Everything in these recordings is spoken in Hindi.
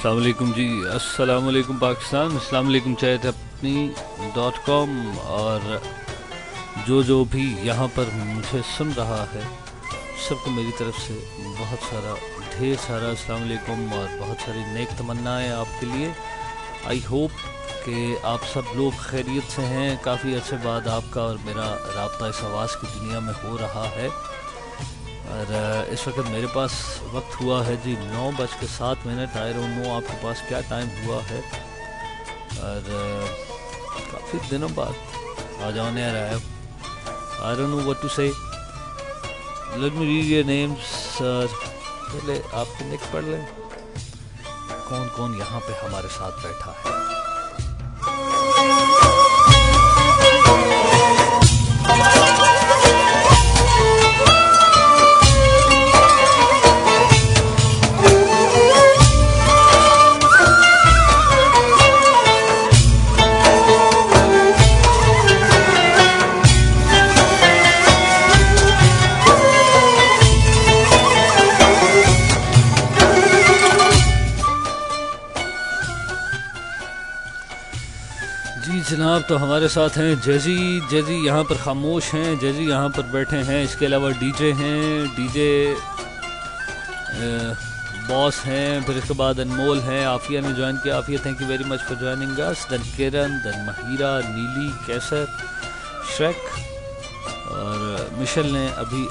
अस्सलाम वालेकुम जी। अस्सलाम वालेकुम पाकिस्तान, अस्सलाम वालेकुम चैत अपनी .com। और जो भी यहाँ पर मुझे सुन रहा है सबको मेरी तरफ से बहुत सारा ढेर सारा अस्सलाम वालेकुम और बहुत सारी नेक तमन्नाएं आपके लिए। आई होप कि आप सब लोग खैरियत से हैं। काफ़ी अर्से बाद आपका और मेरा राब्ता इस आवाज़ की दुनिया में हो रहा है। और इस वक्त मेरे पास वक्त हुआ है जी 9:07। आई डोंट नो आपके पास क्या टाइम हुआ है। और काफ़ी दिनों बाद आज ऑन एयर आया। I don't know what to say. Let me read your names. पहले आपके निक पढ़ लें, कौन कौन यहाँ पे हमारे साथ बैठा है। जी जनाब, तो हमारे साथ हैं जैजी यहाँ पर खामोश हैं, जैजी यहाँ पर बैठे हैं। इसके अलावा डीजे हैं, डीजे बॉस हैं। फिर इसके बाद अनमोल हैं, आफिया ने ज्वाइन किया। Aafia, thank you very much for joining us. Then Kiran, then Mahira, Neeli, Qaiser, Shrek और मिशेल ने अभी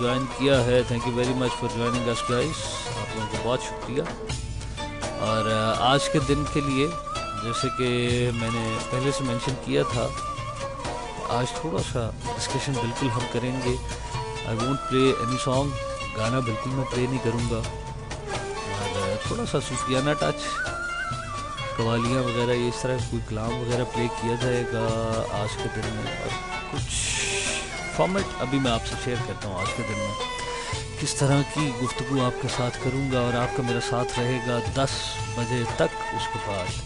ज्वाइन किया है। Thank you very much for joining us guys, आप लोगों को बहुत शुक्रिया। और आज के दिन के लिए जैसे कि मैंने पहले से मेंशन किया था, आज थोड़ा सा डिस्कशन बिल्कुल हम करेंगे। I won't play any song, गाना बिल्कुल मैं प्ले नहीं करूँगा। और थोड़ा सा सूफियाना टच, कवालियाँ वगैरह, ये इस तरह कोई कलाम वगैरह प्ले किया जाएगा आज के दिन में। और कुछ फॉर्मेट अभी मैं आपसे शेयर करता हूँ। आज के दिन में किस तरह की गुफ्तगू आपके साथ करूँगा और आपका मेरा साथ रहेगा 10 बजे तक। उसके बाद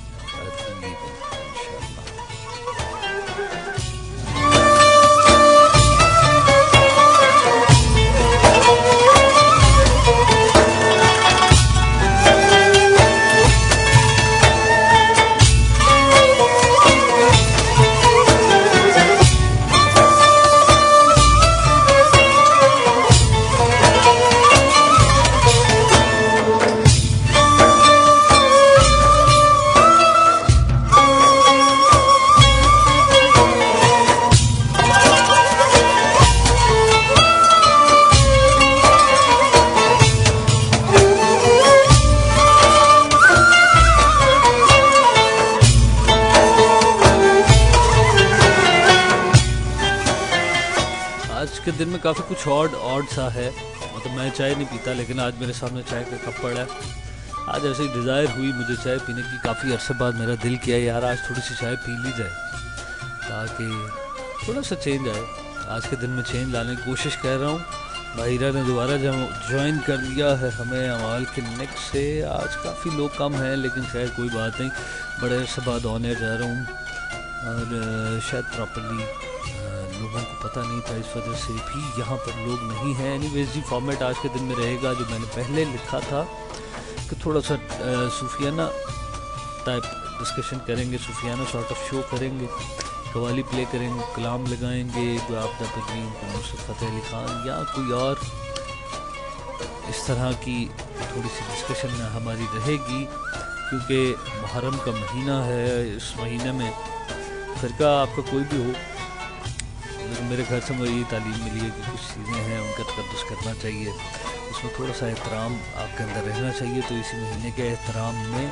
के दिन में काफ़ी कुछ ऑड सा है। मतलब मैं चाय नहीं पीता, लेकिन आज मेरे सामने चाय का कप पड़ा है। आज ऐसे ही डिज़ायर हुई मुझे चाय पीने की। काफ़ी अरसे बाद मेरा दिल किया यार आज थोड़ी सी चाय पी ली जाए, ताकि थोड़ा सा चेंज आए। आज के दिन में चेंज लाने की कोशिश कर रहा हूँ। माहिरा ने दोबारा ज्वाइन कर लिया है हमें अमाल के नेक्स्ट से। आज काफ़ी लोग कम हैं, लेकिन खैर कोई बात नहीं, बड़े अरसे बाद ऑन एयर जा रहा हूँ। और शायद प्रॉपरली लोगों को पता नहीं था, इस वजह से भी यहाँ पर लोग नहीं हैं। एनीवेज जी, फॉर्मेट आज के दिन में रहेगा जो मैंने पहले लिखा था कि थोड़ा सा सूफियाना टाइप डिस्कशन करेंगे, सूफियाना सॉर्ट ऑफ शो करेंगे, कवाली प्ले करेंगे, कलाम लगाएंगे, कोई आपदा परवीन, कोई नुसरत फ़तेह अली खान या कोई और। इस तरह की थोड़ी सी डिस्कशन हमारी रहेगी, क्योंकि मुहर्रम का महीना है। इस महीने में फ़िरका आपका कोई भी हो, लेकिन मेरे घर से मुझे ये तालीम मिली है कि कुछ चीज़ें हैं उनका तकद्दुस करना चाहिए, उसमें थोड़ा सा एहतराम आपके अंदर रहना चाहिए। तो इसी महीने के एहतराम में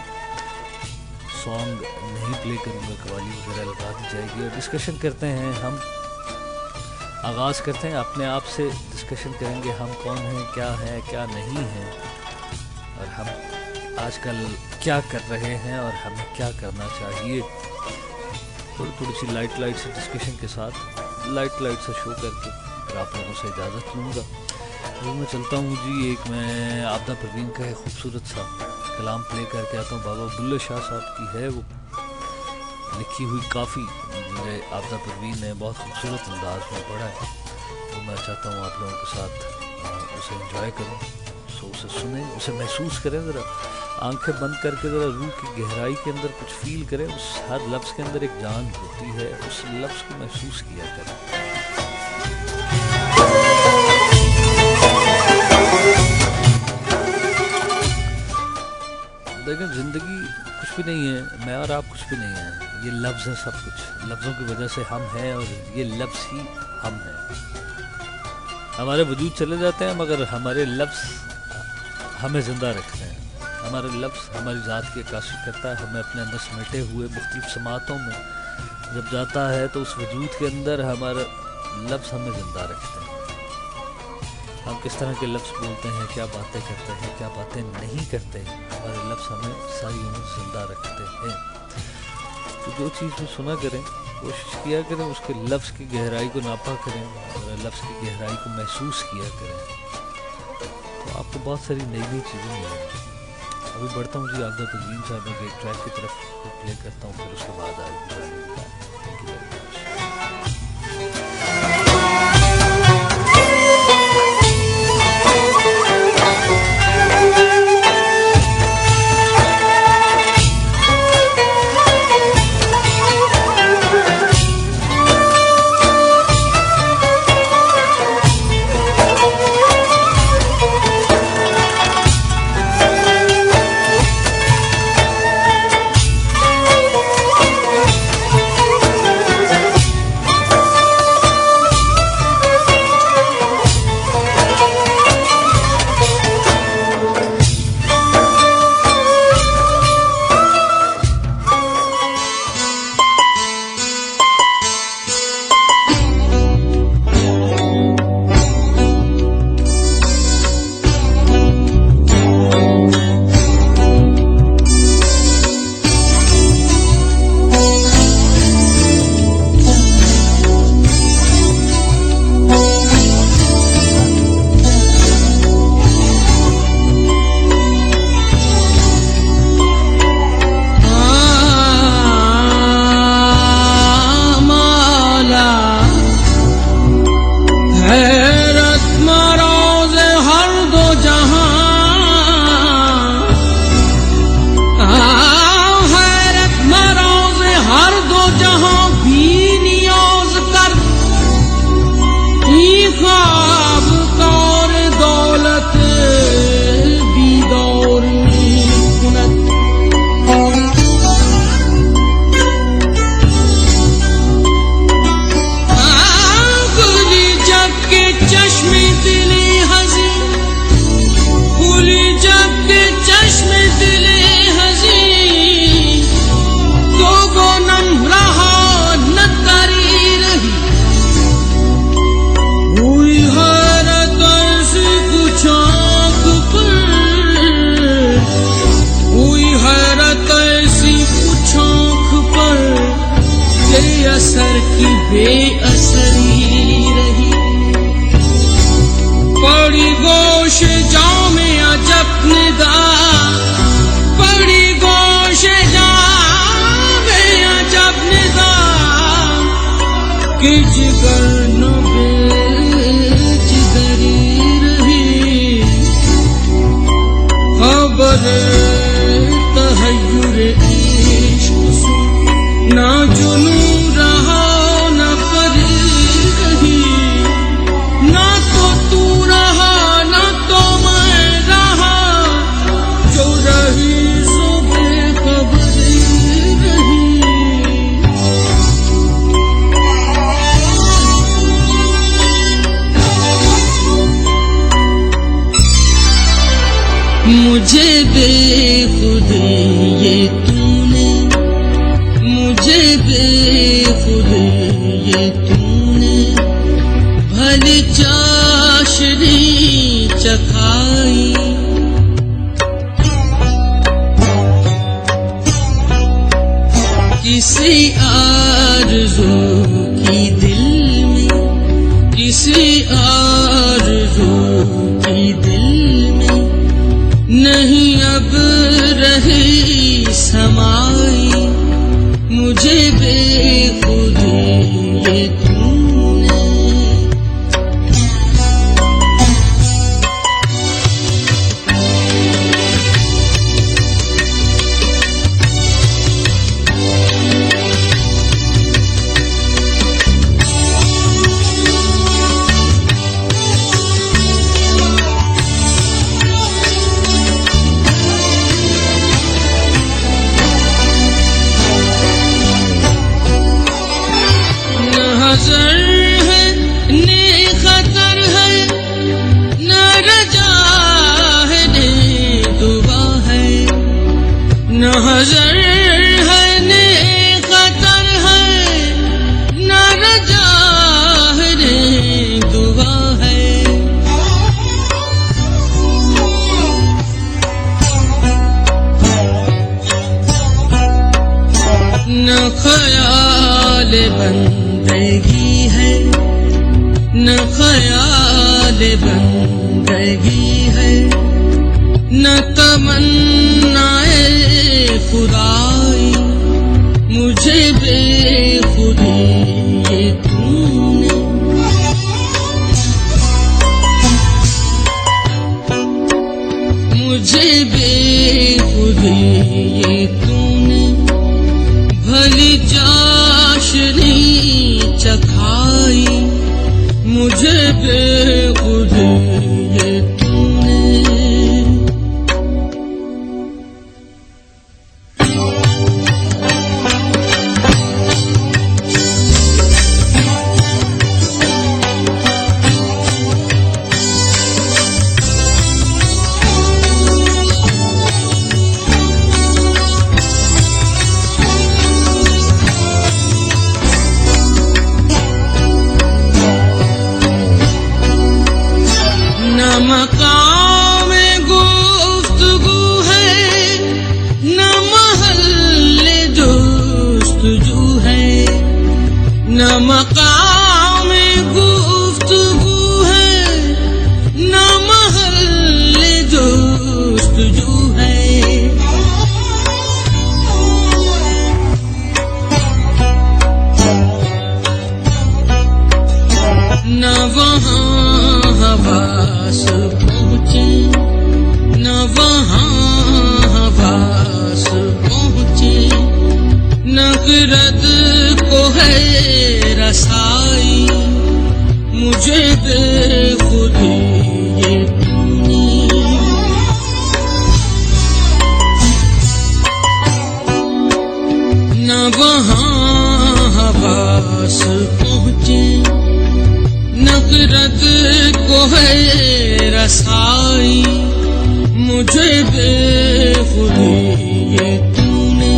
सॉन्ग नहीं प्ले करूँगा, कवाली वगैरह लगा दी जाएगी। और डिस्कशन करते हैं हम, आगाज़ करते हैं अपने आप से। डिस्कशन करेंगे हम कौन हैं, क्या नहीं हैं, और हम आजकल क्या कर रहे हैं और हमें क्या करना चाहिए। थोड़ी सी लाइट से डिस्कशन के साथ, लाइट से शो करके फिर आप लोगों से इजाज़त लूँगा। तो मैं चलता हूँ जी। एक मैं आपदा परवीन का एक खूबसूरत सा कलाम प्ले करके आता हूँ। बाबा बुल्ले शाह साहब की है वो लिखी हुई, काफ़ी मुझे आपदा परवीन ने बहुत खूबसूरत अंदाज में पढ़ा है। तो मैं चाहता हूँ आप लोगों के साथ उसे एंजॉय करूँ, सो उसे सुने, उसे महसूस करें ज़रा। आंखें बंद करके ज़रा रूह की गहराई के अंदर कुछ फील करें। उस हर लफ्ज़ के अंदर एक जान होती है, उस लफ्ज़ को महसूस किया करें। देखें, ज़िंदगी कुछ भी नहीं है, मैं और आप कुछ भी नहीं है, ये लफ्ज़ है सब कुछ। लफ्ज़ों की वजह से हम हैं और ये लफ्ज़ ही हम हैं। हमारे वजूद चले जाते हैं मगर हमारे लफ्ज़ हमें ज़िंदा रखते हैं। हमारे लफ्ज़ हमारी ज़ात की अक्कासी करता है, हमें अपने अंदर समेटे हुए मुख्तलिफ समातों में जब जाता है तो उस वजूद के अंदर हमारा लफ्ज़ हमें ज़िंदा रखते हैं। हम किस तरह के लफ्ज़ बोलते हैं, क्या बातें करते हैं, क्या बातें नहीं करते हैं, हमारे लफ्ज़ हमें सारी उम्र ज़िंदा रखते हैं। तो जो चीज़ में सुना करें, कोशिश किया करें उसके लफ्ज़ की गहराई को नापा करें और लफ्ज़ की गहराई को महसूस किया करें, तो आपको बहुत सारी नई नई चीज़ें मिलेंगी। अभी बढ़ता हूँ जी आगदा तज़ीम साहब के एक ट्रैक की तरफ प्ले करता हूँ, फिर उसके बाद आएगी। असर की बेअसरी रही, पड़ी गोश जाओ में अजब निदा, पड़ी गोश जाओ में अजब निदा, कि जिगर न बेजिगरी रही, खबर तहय्युर इश्क सुन ना जुनू रहा न परी रही, ना तो तू रहा ना तो मैं रहा, जो रही सो बेखबर रही। मुझे बेखुद ये तूने, मुझे बेखुद ये तूने भली चाशनी चखाई, किसी आरज़ू की दिल में, किसी आरज़ू की दिल में नहीं अब रही समाई, मुझे बेखुद ये तूने। न हज़र है न ख़तर है, न रजा है न दुआ है। न ख़याल बंदगी है, न ख़याल बंदगी है, न तमन्नाए खुदाई, मुझे बेखुदी ये तूने। मुझे बेखुदी ये तूने, भली चाशनी चखाई, मुझे बेखुदी ये तूने। न मकाम गुफ्तगू है, न महल जुस्तजू है, न मकाम गुफ्तगू है, न महल जुस्तजू है। न वहाँ हवास पहुँचे, न वहाँ हवास पहुँचे, न गिरद को है रसाई, मुझे बेखुदी ये तूने। न वहाँ हवास पहुँचे, नक़रत को है रसाई, मुझे बेखुदी ये तूने।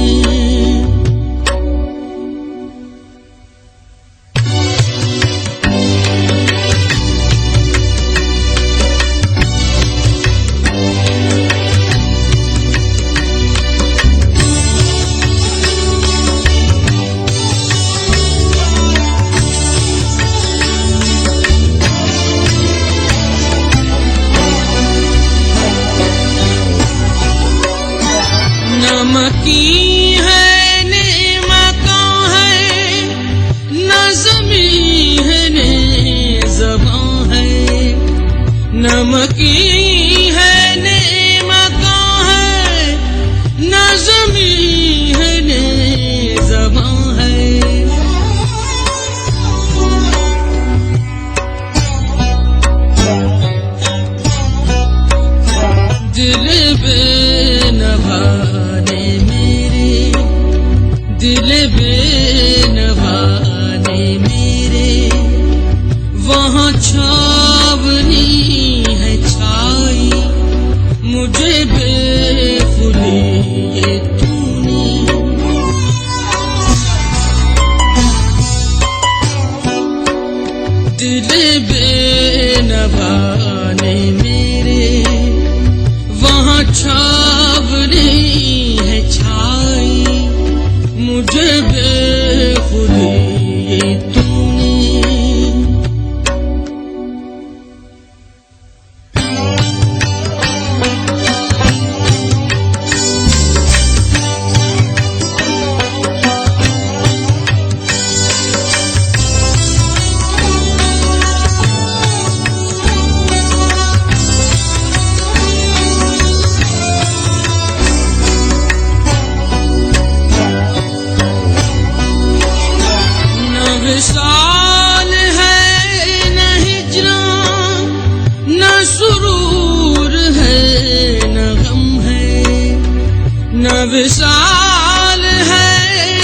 नमकी है ने मकां है, न ज़मीं है ने ज़बां है। नमकी है ने मकां है, न ज़मीं है ने ज़बां है। दिल बेनवा दिल बेनवा ने मेरे, वहाँ छावनी है छाई, मुझे बेखुदी ये तूने। दिल बेनवा ने मेरे, वहाँ छावनी है छाई, मुझे बेखुदी ये तूने। विशाल है न हिजरा, न सुरूर है न गम है। न विशाल है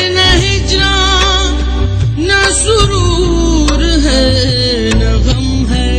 न हिजरा, न सुरूर है न गम है।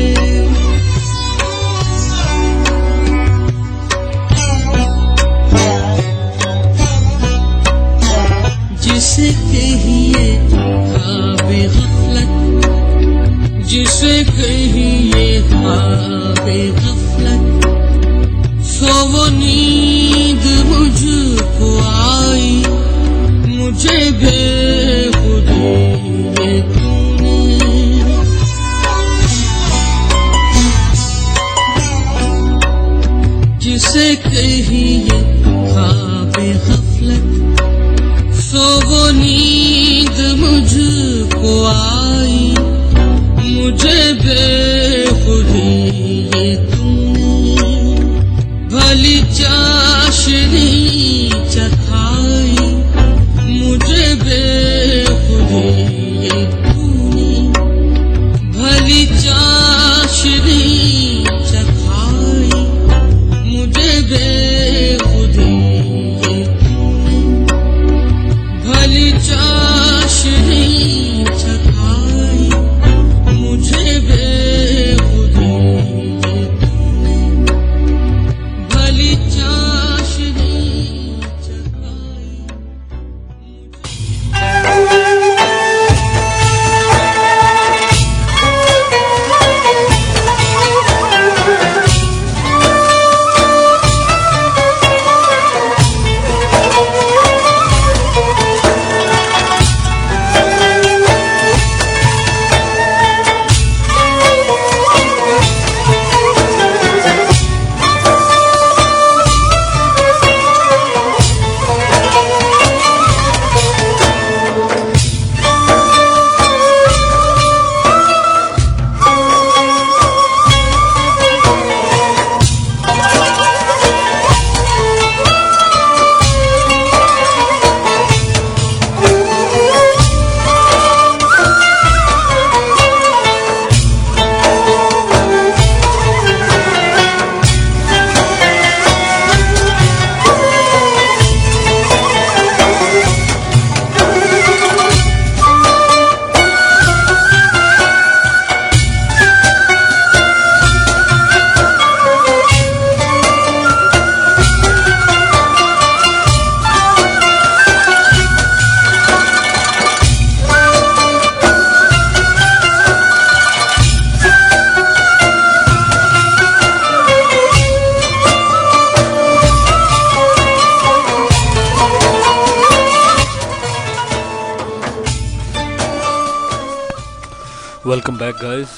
Welcome back guys.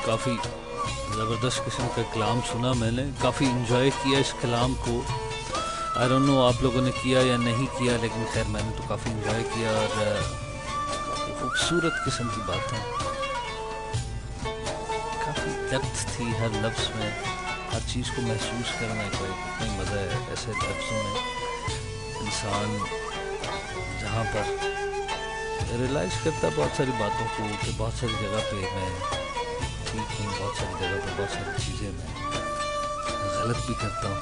काफ़ी ज़बरदस्त किस्म का कलाम सुना मैंने, काफ़ी इंजॉय किया इस कलाम को। आई डोंट नो आप लोगों ने किया या नहीं किया, लेकिन खैर मैंने तो काफ़ी इंजॉय किया और काफ़ी खूबसूरत किस्म की बातें, काफ़ी डेप्थ थी हर लफ्ज़ में, हर चीज़ को महसूस करने का इतना ही मज़ा है ऐसे लफ्ज़ों में। इंसान जहाँ पर रियलाइज़ करता है बहुत सारी बातों को कि बहुत सारी जगह पे मैं ठीक हूँ, बहुत सारी जगह पे बहुत सारी चीज़ें मैं गलत भी करता हूँ।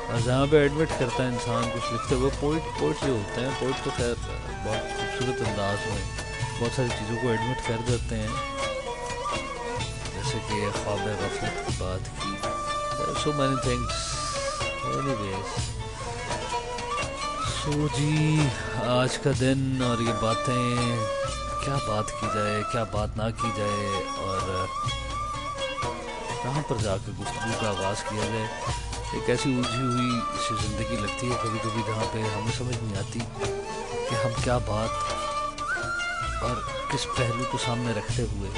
और जहाँ पे एडमिट करता है इंसान कुछ लिखते हुए, पोइट जो होते हैं, पोइट तो खैर बहुत खूबसूरत अंदाज में बहुत सारी चीज़ों को एडमिट कर देते हैं, जैसे कि ख्वाब गफलत की बात की, सो मैनी थिंग्स। एनीवेज, सो जी, आज का दिन और ये बातें, क्या बात की जाए क्या बात ना की जाए, और कहाँ पर जाकर गुफ्तगू का आगाज़ किया जाए। एक ऐसी उलझी हुई सी ज़िंदगी लगती है कभी कभी, जहाँ पे हमें समझ नहीं आती कि हम क्या बात और किस पहलू को सामने रखते हुए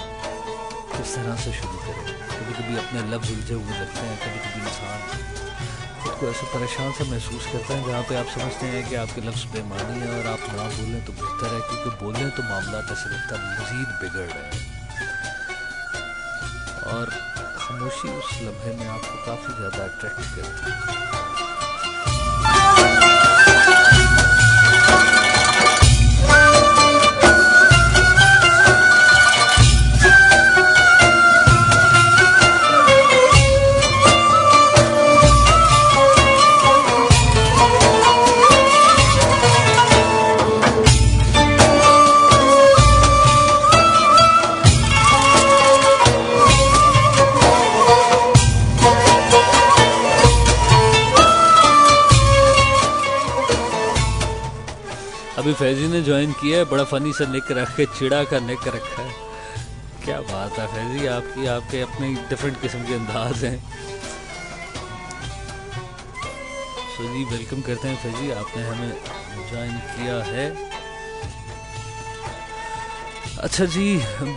किस तरह से शुरू करें। कभी कभी अपने लफ्ज़ उलझे हुए लगते हैं, कभी कभी इंसान खुद को ऐसे परेशान सा महसूस करते हैं जहाँ पे आप समझते हैं कि आपके लफ्ज़ बेमानी है और आप ना बोलें तो बेहतर है, क्योंकि बोलें तो मामला ऐसे लगता है मज़ीद बिगड़ रहे हैं। और खामोशी उस लम्हे में आपको काफ़ी ज़्यादा अट्रैक्ट करती है। अभी फैजी ने ज्वाइन किया है, बड़ा फनी सा निक रख के चिड़ा का निक रखा है। क्या बात है फैजी, आपकी आपके अपने डिफरेंट किस्म के अंदाज हैं। सो जी, वेलकम करते हैं फैजी, आपने हमें ज्वाइन किया है। अच्छा जी,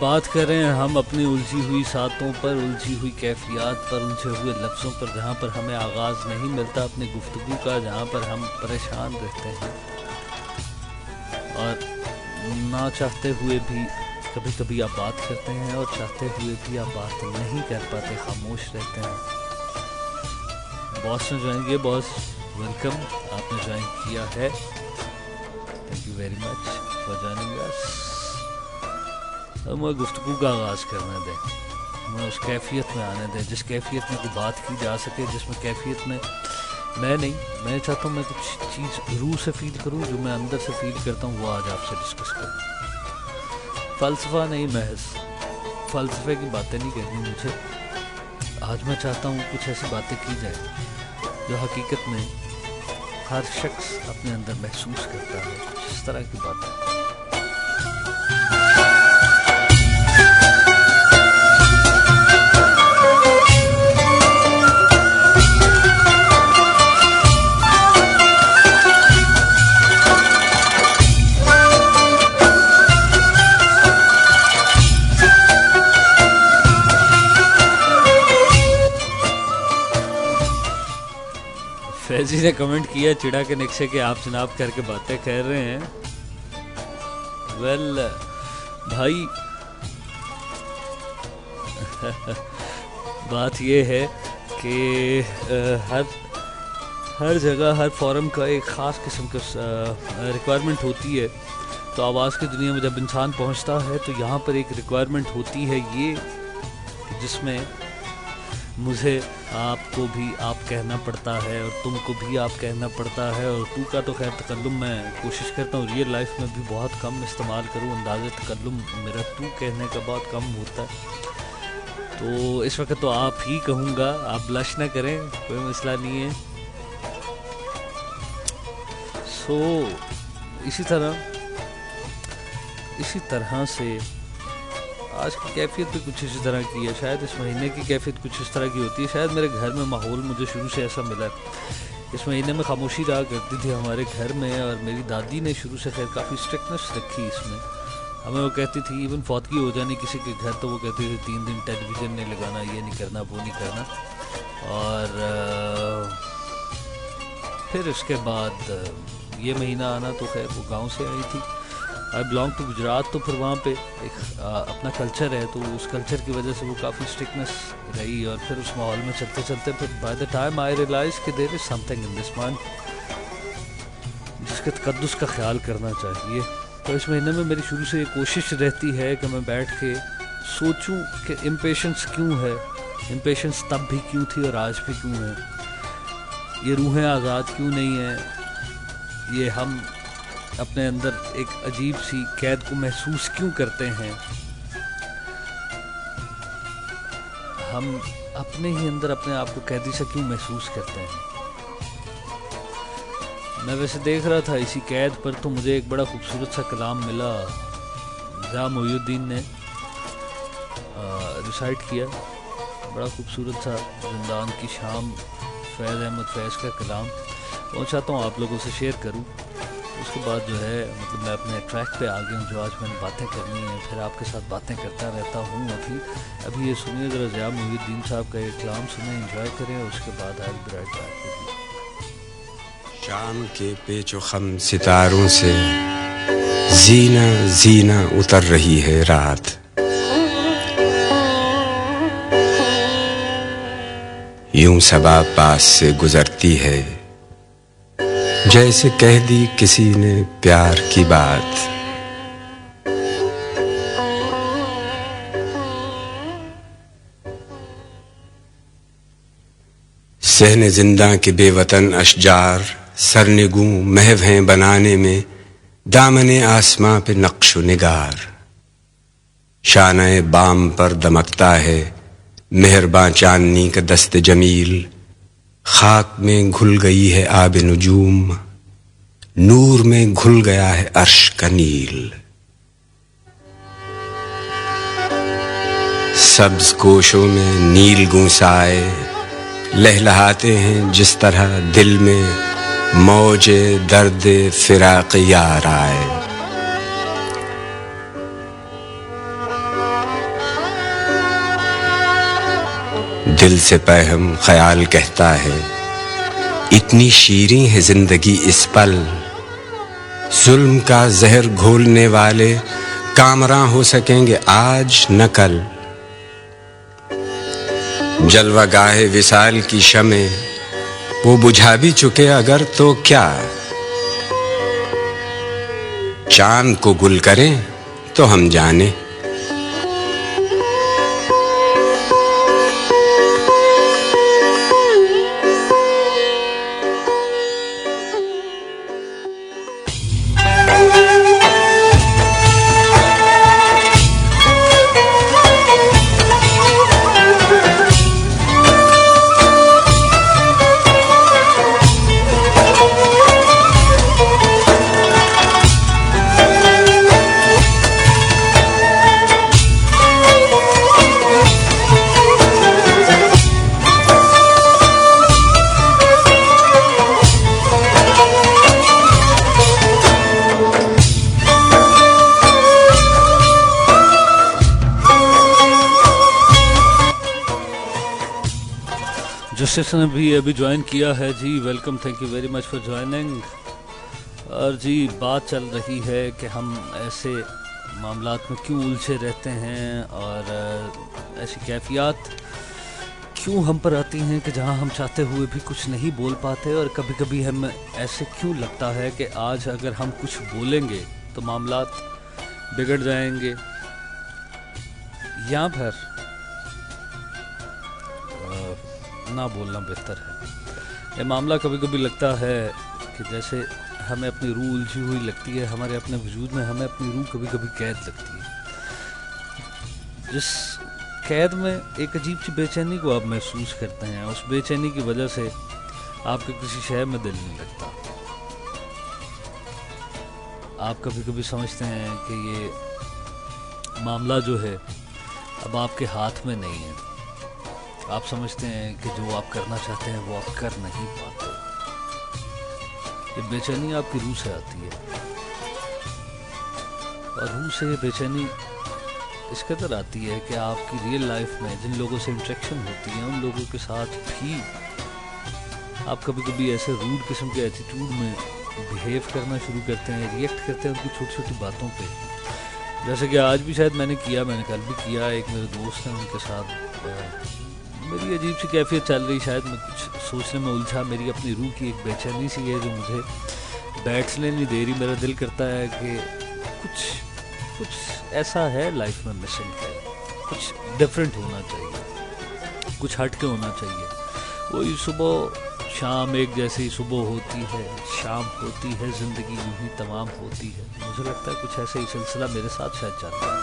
बात कर रहे हैं हम अपनी उलझी हुई सातों पर, उलझी हुई कैफियत पर, उलझे हुए लफ्ज़ों पर, जहाँ पर हमें आगाज़ नहीं मिलता अपनी गुफ्तगू का, जहाँ पर हम परेशान रहते हैं और ना चाहते हुए भी कभी कभी आप बात करते हैं और चाहते हुए भी आप बात नहीं कर पाते, खामोश रहते हैं। बॉस ने ज्वाइन किया, बॉस वेलकम, आपने ज्वाइन किया है, thank you very much for joining अस। अब मुझे गुफ्तगू का आगाज़ करने दें, मुझे उस कैफियत में आने दें जिस कैफियत में कोई बात की जा सके, जिसमें कैफियत में मैं चाहता हूँ मैं कुछ चीज़ रूह से फील करूँ, जो मैं अंदर से फील करता हूँ वो आज आपसे डिस्कस करूँ। फ़लसफ़ा नहीं, महज फ़लसफ़े की बातें नहीं करनी मुझे। आज मैं चाहता हूँ कुछ ऐसी बातें की जाए जो हकीकत में हर शख्स अपने अंदर महसूस करता है, इस तरह की बातें। फैजी ने कमेंट किया चिड़ा के निक्शे के आप जनाब करके बातें कर रहे हैं। वेल भाई बात ये है कि हर जगह हर फोरम का एक ख़ास किस्म का रिक्वायरमेंट होती है। तो आवाज़ की दुनिया में जब इंसान पहुंचता है तो यहाँ पर एक रिक्वायरमेंट होती है ये, जिसमें मुझे आपको भी आप कहना पड़ता है और तुमको भी आप कहना पड़ता है। और तू का तो खैर तकल्लुम मैं कोशिश करता हूँ रियल लाइफ में भी बहुत कम इस्तेमाल करूँ, अंदाज़े तकल्लुम मेरा तू कहने का बहुत कम होता है। तो इस वक्त तो आप ही कहूँगा, आप ब्लश ना करें, कोई मसला नहीं है। सो इसी तरह से आज की कैफियत भी कुछ इसी तरह की है। शायद इस महीने की कैफियत कुछ इस तरह की होती है। शायद मेरे घर में माहौल मुझे शुरू से ऐसा मिला है। इस महीने में खामोशी रहा करती थी हमारे घर में, और मेरी दादी ने शुरू से खैर काफ़ी स्ट्रिक्टनेस रखी इसमें। हमें वो कहती थी, इवन फौतगी हो जानी किसी के घर तो वो कहती थी 3 दिन टेलीविज़न नहीं लगाना, ये नहीं करना, वो नहीं करना। और फिर उसके बाद ये महीना आना तो खैर वो गांव से आई थी। आई बिलोंग टू गुजरात, तो फिर वहाँ पे एक अपना कल्चर है, तो उस कल्चर की वजह से वो काफ़ी स्ट्रिक्टनेस रही। और फिर उस माहौल में चलते चलते फिर by the time I realize कि there is something in this month जिसके तकद्दुस का ख्याल करना चाहिए। तो इस महीने में मेरी शुरू से ये कोशिश रहती है कि मैं बैठ के सोचूं कि इम्पेशेंस क्यों है, इम्पेशेंस तब भी क्यों थी और आज भी क्यों है, ये रूहें आज़ाद क्यों नहीं हैं, ये हम अपने अंदर एक अजीब सी कैद को महसूस क्यों करते हैं, हम अपने ही अंदर अपने आप को कैदी से क्यों महसूस करते हैं। मैं वैसे देख रहा था इसी कैद पर, तो मुझे एक बड़ा खूबसूरत सा कलाम मिला, ज़ा मोहिउद्दीन ने रिसाइट किया, बड़ा खूबसूरत सा जिंदान की शाम, फैज़ अहमद फैज़ का कलाम। वो चाहता हूँ आप लोगों से शेयर करूँ। उसके बाद जो है मतलब मैं अपने ट्रैक पे आ गया हूँ, जो आज मैंने बातें करनी है, फिर आपके साथ बातें करता रहता हूँ। अभी ये सुनिए ज़रा, ज़िया मोहिउद्दीन साहब का एक कलाम सुने, एंजॉय करें, उसके बाद आई विल बी राइट बैक। शाम के पेचो खम सितारों से जीना जीना उतर रही है रात, यूं सबा पास से गुजरती है जैसे कह दी किसी ने प्यार की बात। सहने जिंदा के बेवतन अशजार सरनिगूं महव हैं बनाने में, दामने आसमां पे नक्शो निगार। शानाए बाम पर दमकता है मेहरबां चांदनी का दस्त जमील, खाक में घुल गई है आब नुजूम, नूर में घुल गया है अर्श का नील। सब्ज कोशों में नील गूंसाए लहलहाते हैं जिस तरह दिल में मौजे दर्द फिराक यार आए। दिल से पैहम ख्याल कहता है इतनी शीरीं है जिंदगी इस पल, जुल्म का जहर घोलने वाले कामरां हो सकेंगे आज न कल। जलवा गाहे विसाल की शमे वो बुझा भी चुके अगर तो क्या, चांद को गुल करें तो हम जाने। जिसने भी अभी ज्वाइन किया है जी, welcome, thank you very much for joining. और जी बात चल रही है कि हम ऐसे मामलात में क्यों उलझे रहते हैं और ऐसी कैफियत क्यों हम पर आती हैं कि जहां हम चाहते हुए भी कुछ नहीं बोल पाते। और कभी कभी हमें ऐसे क्यों लगता है कि आज अगर हम कुछ बोलेंगे तो मामलात बिगड़ जाएंगे, या फिर ना बोलना बेहतर है। ये मामला कभी कभी लगता है कि जैसे हमें अपनी रूह उलझी हुई लगती है, हमारे अपने वजूद में हमें अपनी रूह कभी कभी कैद लगती है, जिस कैद में एक अजीब सी बेचैनी को आप महसूस करते हैं। उस बेचैनी की वजह से आपके किसी शहर में दिल नहीं लगता। आप कभी कभी समझते हैं कि ये मामला जो है अब आपके हाथ में नहीं है। आप समझते हैं कि जो आप करना चाहते हैं वो आप कर नहीं पाते। ये बेचैनी आपकी रूह से आती है। और रूह से बेचैनी इस कदर आती है कि आपकी रियल लाइफ में जिन लोगों से इंटरेक्शन होती है उन लोगों के साथ भी आप कभी कभी ऐसे रूड किस्म के एटीट्यूड में बिहेव करना शुरू करते हैं, रिएक्ट करते हैं उनकी छोटी छोटी बातों पे। जैसे कि आज भी शायद मैंने कल भी किया। एक मेरे दोस्त हैं, उनके साथ मेरी अजीब सी कैफियत चल रही, शायद मैं कुछ सोचने में उलझा। मेरी अपनी रूह की एक बेचैनी सी है जो मुझे बैठने नहीं दे रही। मेरा दिल करता है कि कुछ ऐसा है लाइफ में मिसिंग है, कुछ डिफरेंट होना चाहिए, कुछ हट के होना चाहिए। वही सुबह शाम एक जैसी सुबह होती है, शाम होती है, ज़िंदगी यूं ही तमाम होती है। मुझे लगता है कुछ ऐसा ही सिलसिला मेरे साथ शायद चल रहा है।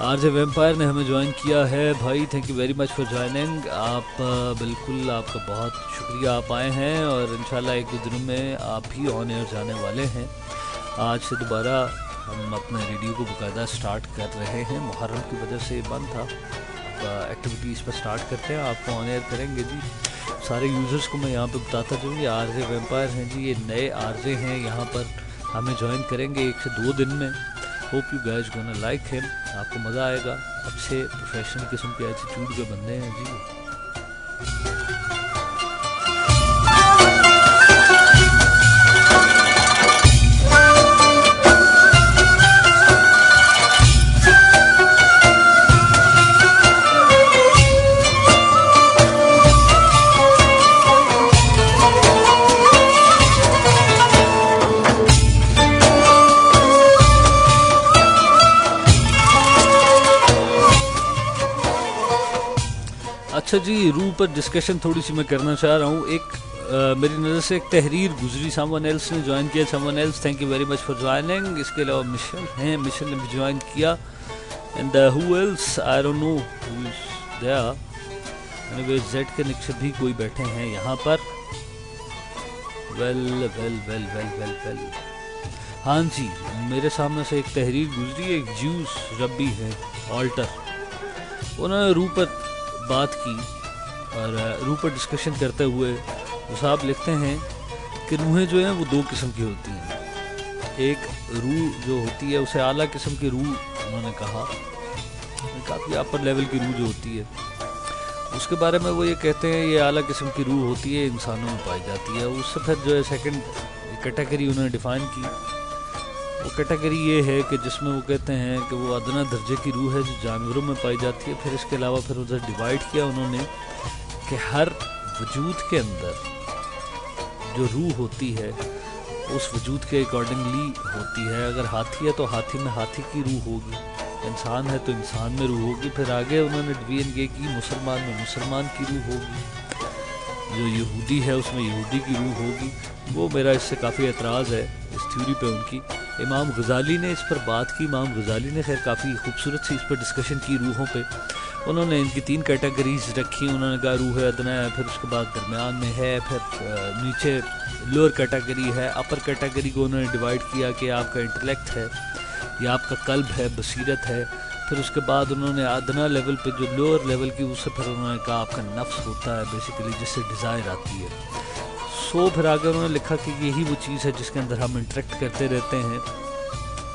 आरजे वेम्पायर ने हमें ज्वाइन किया है। भाई thank you very much for joining. आप बिल्कुल, आपका बहुत शुक्रिया, आप आए हैं और इंशाल्लाह एक दो दिनों में आप भी ऑन एयर जाने वाले हैं। आज से दोबारा हम अपने रेडियो को बाकायदा स्टार्ट कर रहे हैं। मुहर्रम की वजह से बंद था, अब एक्टिविटीज़ पर स्टार्ट करते हैं, आपको ऑन एयर करेंगे जी। सारे यूज़र्स को मैं यहाँ पे बताता जाऊँ, ये आरजे वेम्पायर हैं जी, ये नए आरजे हैं, यहाँ पर हमें ज्वाइन करेंगे 1 से 2 दिन में। Hope you guys gonna like him, आपको मज़ा आएगा। अच्छे प्रोफेशनल किस्म के एटीट्यूड के बंदे हैं जी। अच्छा जी, रूह पर डिस्कशन थोड़ी सी मैं करना चाह रहा हूँ। एक मेरी नज़र से एक तहरीर गुजरी, समवन एल्स ने ज्वाइन किया। Someone else thank you very much for joining. इसके अलावा मिशेल हैं, मिशेल ने भी ज्वाइन किया। And who else, I don't know who is there. Anyway Z के निक से भी कोई बैठे हैं यहाँ पर। Well well well well well well हाँ जी, मेरे सामने से एक तहरीर गुजरी। एक ज्यूस रब्बी है ऑल्टर, उन्होंने रूह पर बात की और रूह पर डिस्कशन करते हुए वो साहब लिखते हैं कि रूहें जो हैं वो 2 किस्म की होती हैं। एक रूह जो होती है उसे आला किस्म की रूह उन्होंने कहा, काफ़ी अपर लेवल की रूह जो होती है उसके बारे में वो ये कहते हैं ये आला किस्म की रूह होती है, इंसानों में पाई जाती है। उससे फिर जो है सेकंड कैटेगरी उन्होंने डिफ़ाइन की। वो कैटेगरी ये है कि जिसमें वो कहते हैं कि वो अदना दर्जे की रूह है जो जानवरों में पाई जाती है। फिर इसके अलावा फिर उधर डिवाइड किया उन्होंने कि हर वजूद के अंदर जो रूह होती है उस वजूद के अकॉर्डिंगली होती है। अगर हाथी है तो हाथी में हाथी की रूह होगी, इंसान है तो इंसान में रूह होगी। फिर आगे उन्होंने डिवीजन किया कि मुसलमान में मुसलमान की रूह होगी, जो यहूदी है उसमें यहूदी की रूह होगी। वो मेरा इससे काफ़ी एतराज़ है इस थ्योरी पे उनकी। इमाम गज़ाली ने इस पर बात की। इमाम गज़ाली ने खैर काफ़ी खूबसूरत सी इस पर डिस्कशन की रूहों पे। उन्होंने इनकी 3 कैटेगरीज रखी। उन्होंने कहा रूह अदना है, फिर उसके बाद दरमियान में है, फिर नीचे लोअर कैटेगरी है। अपर कैटेगरी को उन्होंने डिवाइड किया कि आपका इंटेलेक्ट है या आपका कल्ब है, बसीरत है। फिर उसके बाद उन्होंने अदना लेवल पे जो लोअर लेवल की उससे फिर उन्होंने कहा आपका नफ्स होता है बेसिकली, जिससे डिज़ायर आती है। फिर आगे उन्होंने लिखा कि यही वो चीज़ है जिसके अंदर हम इंटरेक्ट करते रहते हैं।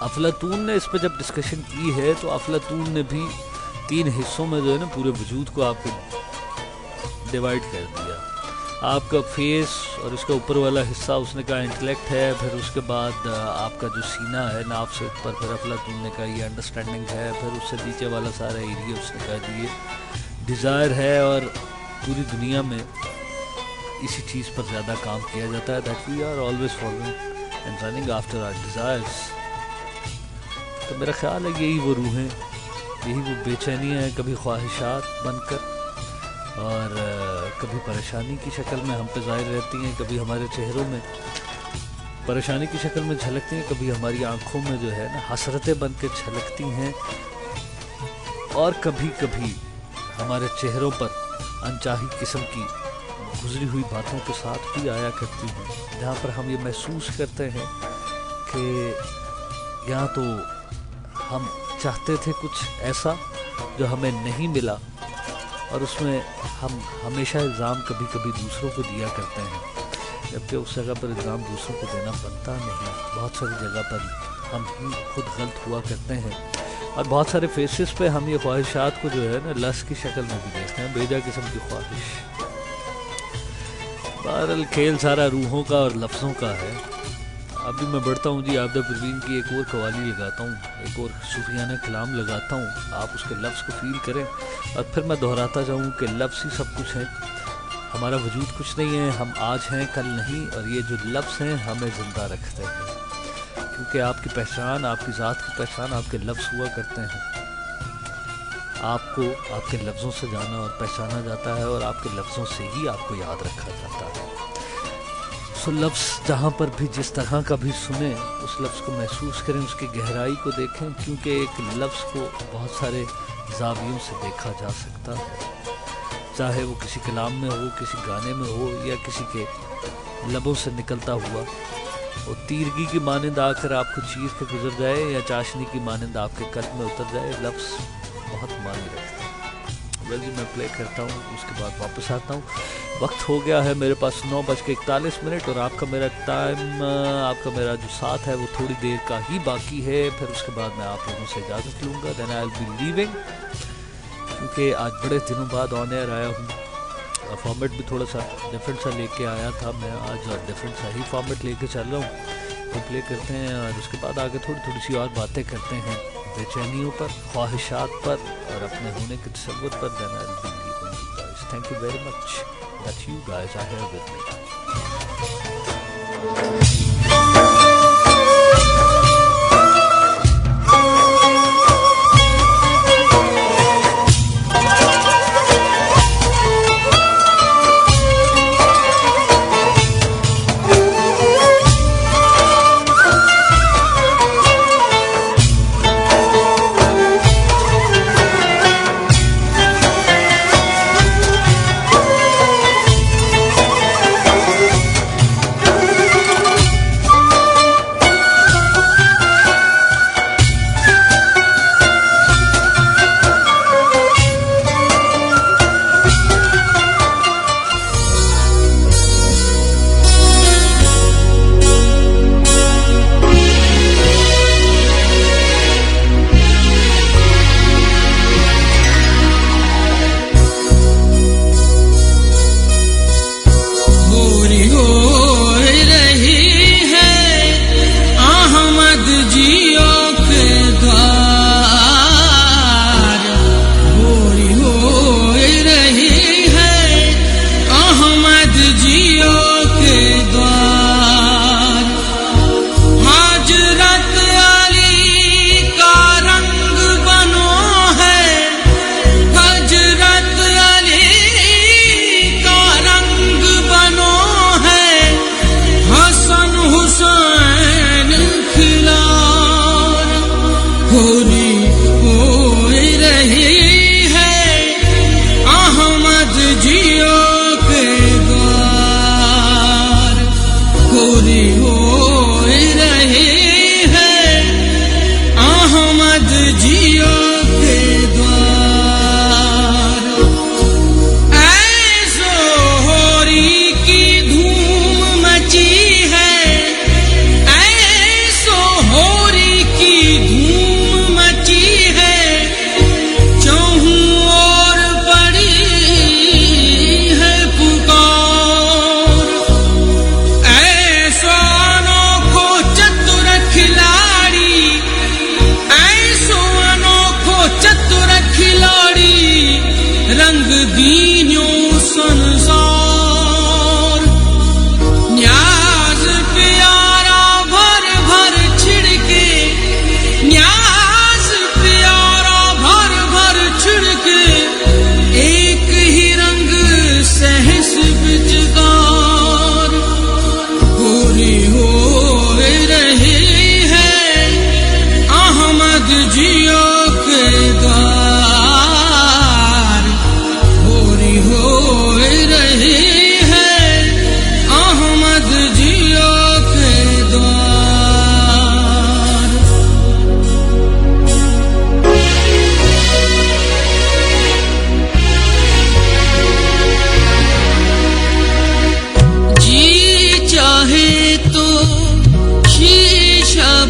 अफलातून ने इस पर जब डिस्कशन की है तो अफलातून ने भी 3 हिस्सों में जो है ना पूरे वजूद को आपको डिवाइड कर दिया। आपका फेस और उसका ऊपर वाला हिस्सा उसने कहा इंटेलेक्ट है। फिर उसके बाद आपका जो सीना है नाफ से ऊपर, फिर अफलातून ने कहा ये अंडरस्टैंडिंग है। फिर उससे नीचे वाला सारा एरिया उसने कहा ये डिज़ायर है। और पूरी दुनिया में इसी चीज़ पर ज़्यादा काम किया जाता है, that we are always following and running after our desires. तो मेरा ख्याल है यही वो रूहें, यही वो बेचैनियाँ हैं, कभी ख्वाहिशात बनकर और कभी परेशानी की शक्ल में हम पे ज़ाहिर रहती हैं, कभी हमारे चेहरों में परेशानी की शक्ल में झलकती हैं, कभी हमारी आँखों में जो है ना हसरतें बन के झलकती हैं, और कभी कभी हमारे चेहरों पर अनचाही किस्म की गुजरी हुई बातों के साथ भी आया करती हैं, जहाँ पर हम ये महसूस करते हैं कि यहाँ तो हम चाहते थे कुछ ऐसा जो हमें नहीं मिला, और उसमें हम हमेशा इल्ज़ाम कभी कभी दूसरों को दिया करते हैं, जबकि उस जगह पर इल्ज़ाम दूसरों को देना बनता नहीं। बहुत सारी जगह पर हम ही खुद गलत हुआ करते हैं। और बहुत सारे फेसेस पे हम ये ख्वाहिशात को जो है ना लस्ट की शक्ल में भी देखते हैं, बेजा किस्म की ख्वाहिश। बहरहाल खेल सारा रूहों का और लफ्ज़ों का है। अभी मैं बढ़ता हूँ जी, आबदा परवीन की एक और कवाली लगाता हूँ, एक और सूफियाना कलाम लगाता हूँ, आप उसके लफ्ज़ को फील करें और फिर मैं दोहराता जाऊँ कि लफ्ज़ ही सब कुछ है, हमारा वजूद कुछ नहीं है, हम आज हैं कल नहीं, और ये जो लफ्ज़ हैं हमें ज़िंदा रखते हैं, क्योंकि आपकी पहचान, आपकी ज़ात की पहचान आपके लफ्ज़ हुआ करते हैं। आपको आपके लफ्ज़ों से जाना और पहचाना जाता है और आपके लफ्ज़ों से ही आपको याद रखा जाता है। सो लफ्ज़ जहाँ पर भी जिस तरह का भी सुने, उस लफ्ज़ को महसूस करें, उसकी गहराई को देखें, क्योंकि एक लफ्ज़ को बहुत सारे ज़ावियों से देखा जा सकता है, चाहे वो किसी कलाम में हो, किसी गाने में हो, या किसी के लबों से निकलता हुआ वो तीरगी की मानंद आकर आपको चीर के गुजर जाए या चाशनी की मानंद आपके कल्ब में उतर जाए, लफ्ज़ बहुत मायने रखते हैं। वेल जी, मैं प्ले करता हूँ, उसके बाद वापस आता हूँ। वक्त हो गया है मेरे पास 9:41 और आपका मेरा टाइम, आपका मेरा जो साथ है वो थोड़ी देर का ही बाकी है, फिर उसके बाद मैं आप लोगों से इजाज़त लूँगा। Then I will be leaving, क्योंकि आज बड़े दिनों बाद ऑन एयर आया हूँ। फॉर्मेट भी थोड़ा सा डिफरेंट सा लेके आया था मैं आज, और डिफरेंट सा ही फॉर्मेट लेके चल रहा हूँ। तो प्ले करते हैं और उसके बाद आगे थोड़ी सी और बातें करते हैं बेचैनियों पर, ख्वाहिशात पर और अपने होने के तसव्वुर पर। Then I will be leaving you guys. Thank you very much that you guys are here with me.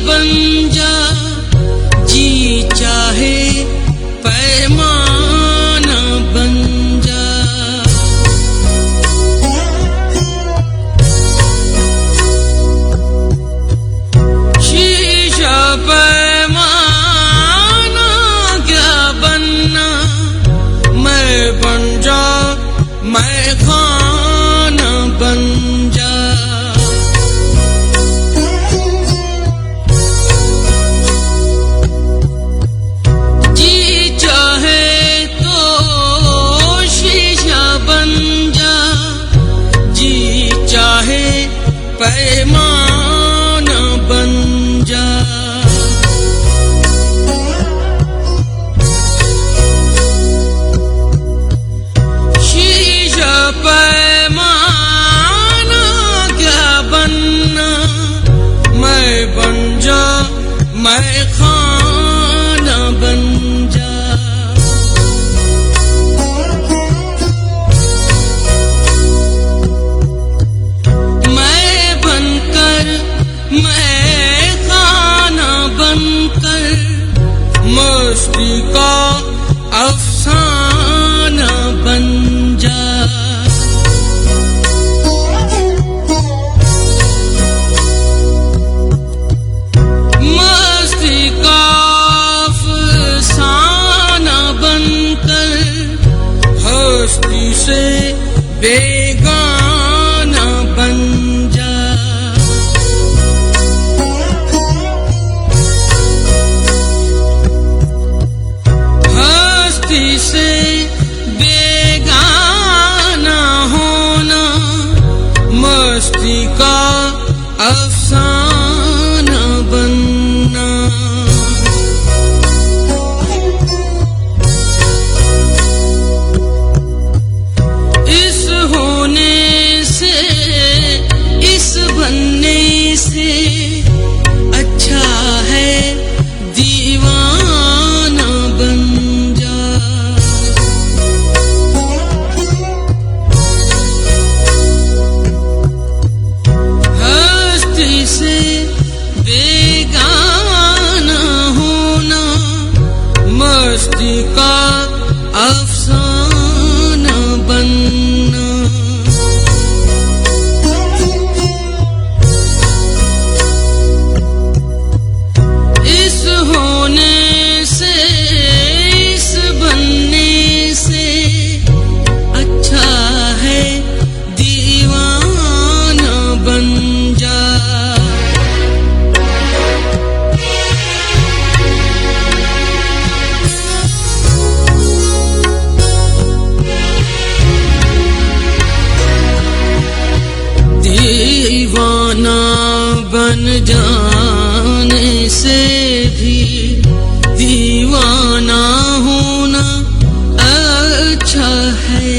बन जा, जी चाहे पैमाना बन जा। शीशा पैमाना क्या बनना, मैं बन जा, मैं खाना बन जा। जी चाहे तो शीशा बन जा, जी चाहे पैमाना बन जा। शीशा पैमाना क्या बनना, मैं बन जा, मैं खाना बन जा। मैं बनकर, मैं खाना बनकर, मस्ती का अफसाना बन जा। मस्ती का अफसाना बनकर, हस्ती से बेगाना बन जा। हस्ती से बेगाना होना, मस्ती का अफसाना बनना। इस होने से, इस बनने से अच्छा है दीवाना बन जा। हस्ती से बेगाना होना, मस्ती का अफसाना बनना। इस होने से, इस बनने से अच्छा है दीवाना बन जा। दीवाना बन जाने से भी दीवाना होना अच्छा है।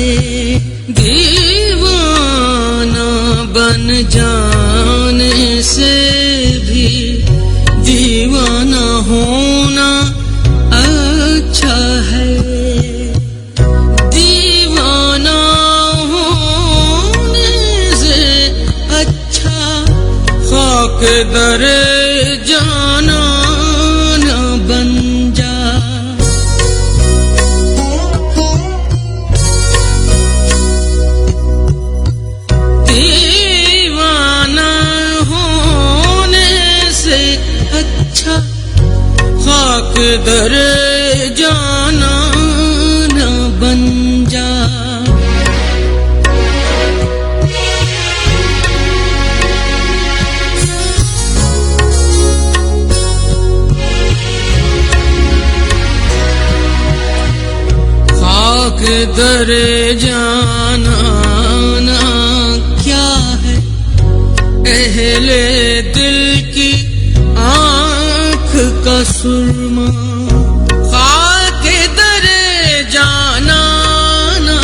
दीवाना बन जाने से भी दीवाना होना अच्छा है। दीवाना होने से अच्छा खाक दर जाना न बन जा। दीवाना होने से अच्छा खाक दर जाना न बन जा। खाक दर जाना ना क्या है, अहले दिल की आँख का सुरमा। खाक दर जाना ना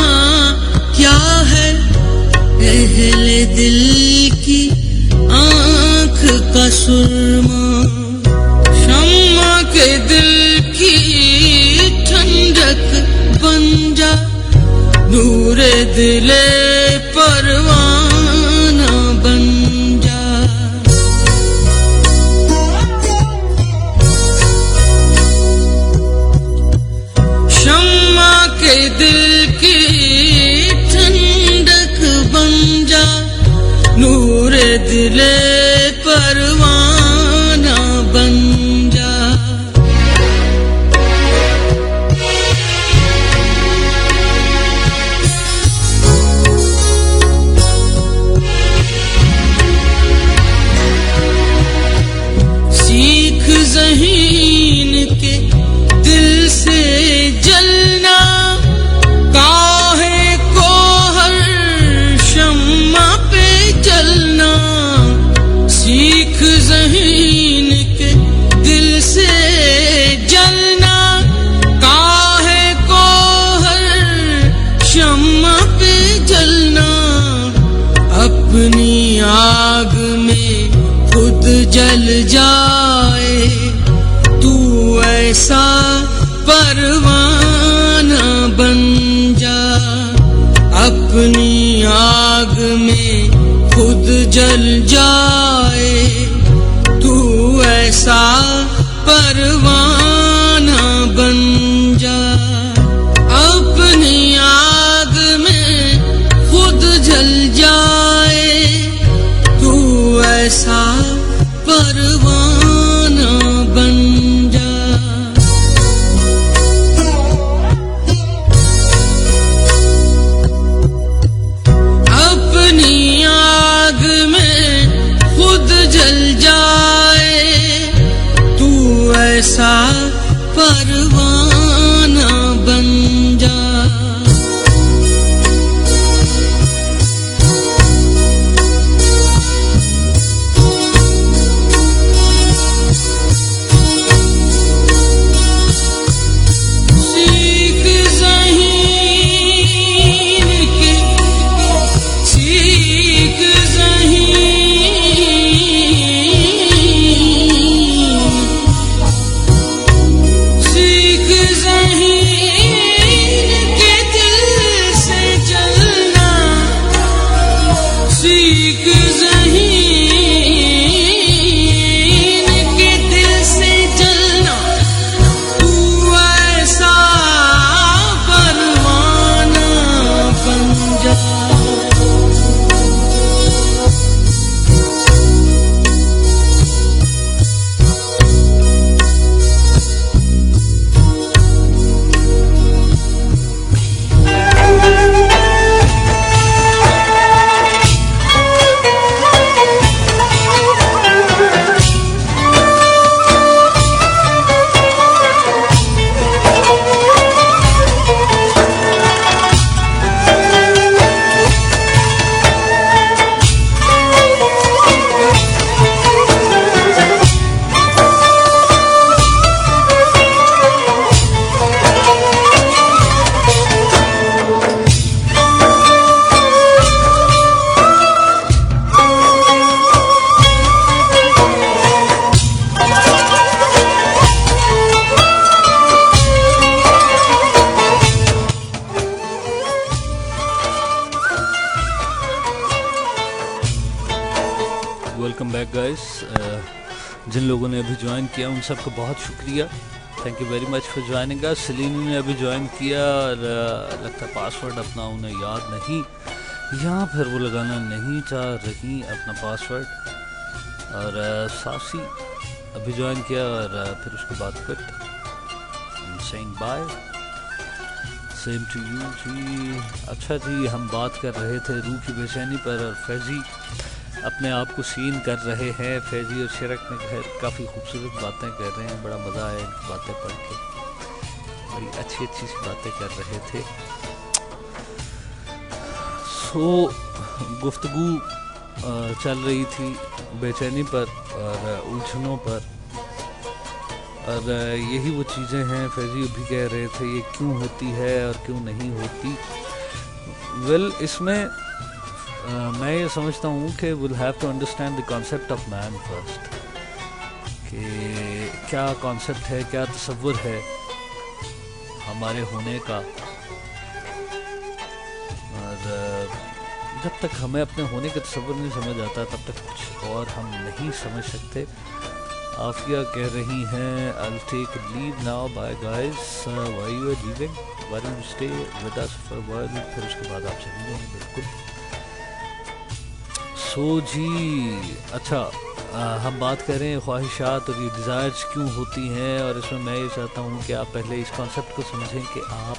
क्या है, अहले दिल की आँख का सुरमा। शम्मा के दिल की ठंडक बन जा, नूरे दिले परवाना बन जा। दिले परवाना बन जा। सीख ज़हीन के दिल से जलना, काहे को हर शम्मा पे जलना। सीख ज़हीन के दिल से जलना, काहे को हर शम्मा पे जलना। अपनी आग में खुद जल जाए, तू ऐसा परवाना बन जा। अपनी आग में खुद जल जाए, तू ऐसा परवाना बन जा। अपनी आग में खुद जल जाए, तू ऐसा परवाना बन जा। अपनी आग में खुद जल जाए, तू ऐसा परवाना बन जा। Welcome back guys. जिन लोगों ने अभी ज्वाइन किया उन सबको बहुत शुक्रिया, thank you very much for joining us. Salini ने अभी ज्वाइन किया और लगता है पासवर्ड अपना उन्हें याद नहीं, या फिर वो लगाना नहीं चाह रही अपना पासवर्ड। और सासी अभी ज्वाइन किया और फिर उसके बाद quit. Saying bye, same to you जी। अच्छा जी, हम बात कर रहे थे रूह की बेचैनी पर और फैजी अपने आप को सीन कर रहे हैं। फैजी और शिरक में काफ़ी खूबसूरत बातें कर रहे हैं, बड़ा मज़ा आया इनकी बातें पढ़ के, बड़ी अच्छी अच्छी सी बातें कर रहे थे। सो गुफ्तगू चल रही थी बेचैनी पर और उलझनों पर, और यही वो चीज़ें हैं फैजी भी कह रहे थे ये क्यों होती है और क्यों नहीं होती। वेल इसमें मैं ये समझता हूँ कि will have to understand the concept of man first, कि क्या कॉन्सेप्ट है, क्या तसव्वुर है हमारे होने का। और जब तक हमें अपने होने का तसव्वुर नहीं समझ आता तब तक कुछ और हम नहीं समझ सकते। आफिया कह रही हैं I'll take leave now, bye guys, why you are leaving, why don't you stay with us for a while। फिर उसके बाद आप चली जाएंगे बिल्कुल। सो जी अच्छा, हम बात कर रहे हैं ख्वाहिशात और ये डिज़ायर्स क्यों होती हैं, और इसमें मैं ये चाहता हूँ कि आप पहले इस कॉन्सेप्ट को समझें कि आप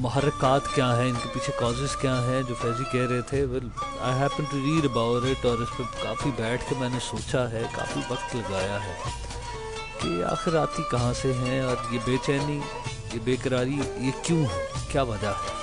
महरक़ात क्या हैं, इनके पीछे कॉजेज़ क्या हैं, जो फैज़ी कह रहे थे। Well I happen to read about it, और इस पर काफ़ी बैठ के मैंने सोचा है, काफ़ी वक्त लगाया है कि आखिर आती कहाँ से हैं, और ये बेचैनी, ये बेकरारी, ये क्यों है, क्या वजह है।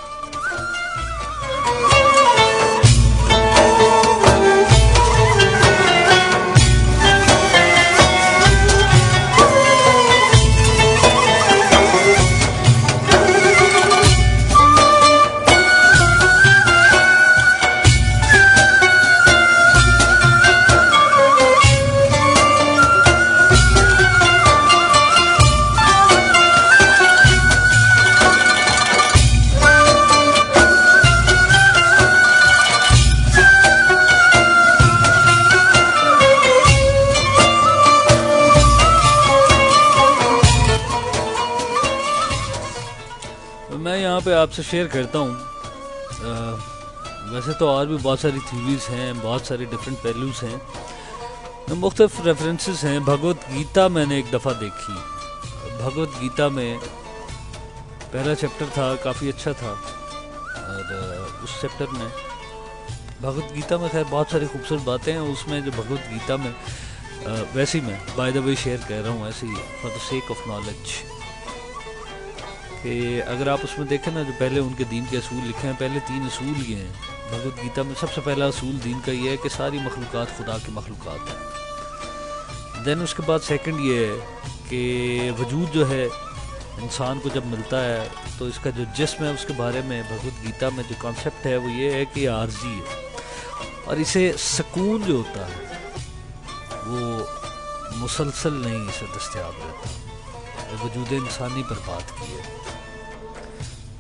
मैं यहाँ पे आपसे शेयर करता हूँ, वैसे तो और भी बहुत सारी थ्योरीज हैं, बहुत सारी डिफरेंट पहलूज हैं, मुख्तलिफ रेफरेंसेस हैं। भगवत गीता मैंने एक दफ़ा देखी। भगवत गीता में पहला चैप्टर था, काफ़ी अच्छा था, और उस चैप्टर में भगवत गीता में खैर बहुत सारी खूबसूरत बातें हैं। उसमें जो भगवत गीता में वैसे ही मैं बाय द वे शेयर कर रहा हूँ, ऐसे ही for the sake of knowledge, कि अगर आप उसमें देखें ना, जो पहले उनके दीन के असूल लिखे हैं, पहले 3 असूल ये हैं भगवत गीता में। सबसे पहला असूल दीन का ये है कि सारी मखलूक़ात खुदा की मखलूक़ात हैं। देन उसके बाद सेकंड ये है कि वजूद जो है इंसान को जब मिलता है तो इसका जो जिस्म है उसके बारे में भगवत गीता में जो कॉन्सेप्ट है वो ये है कि आर्जी है, और इसे सुकून जो होता है वो मुसलसल नहीं इसे दस्तयाब रहता। वजूद इंसानी पर बात की है,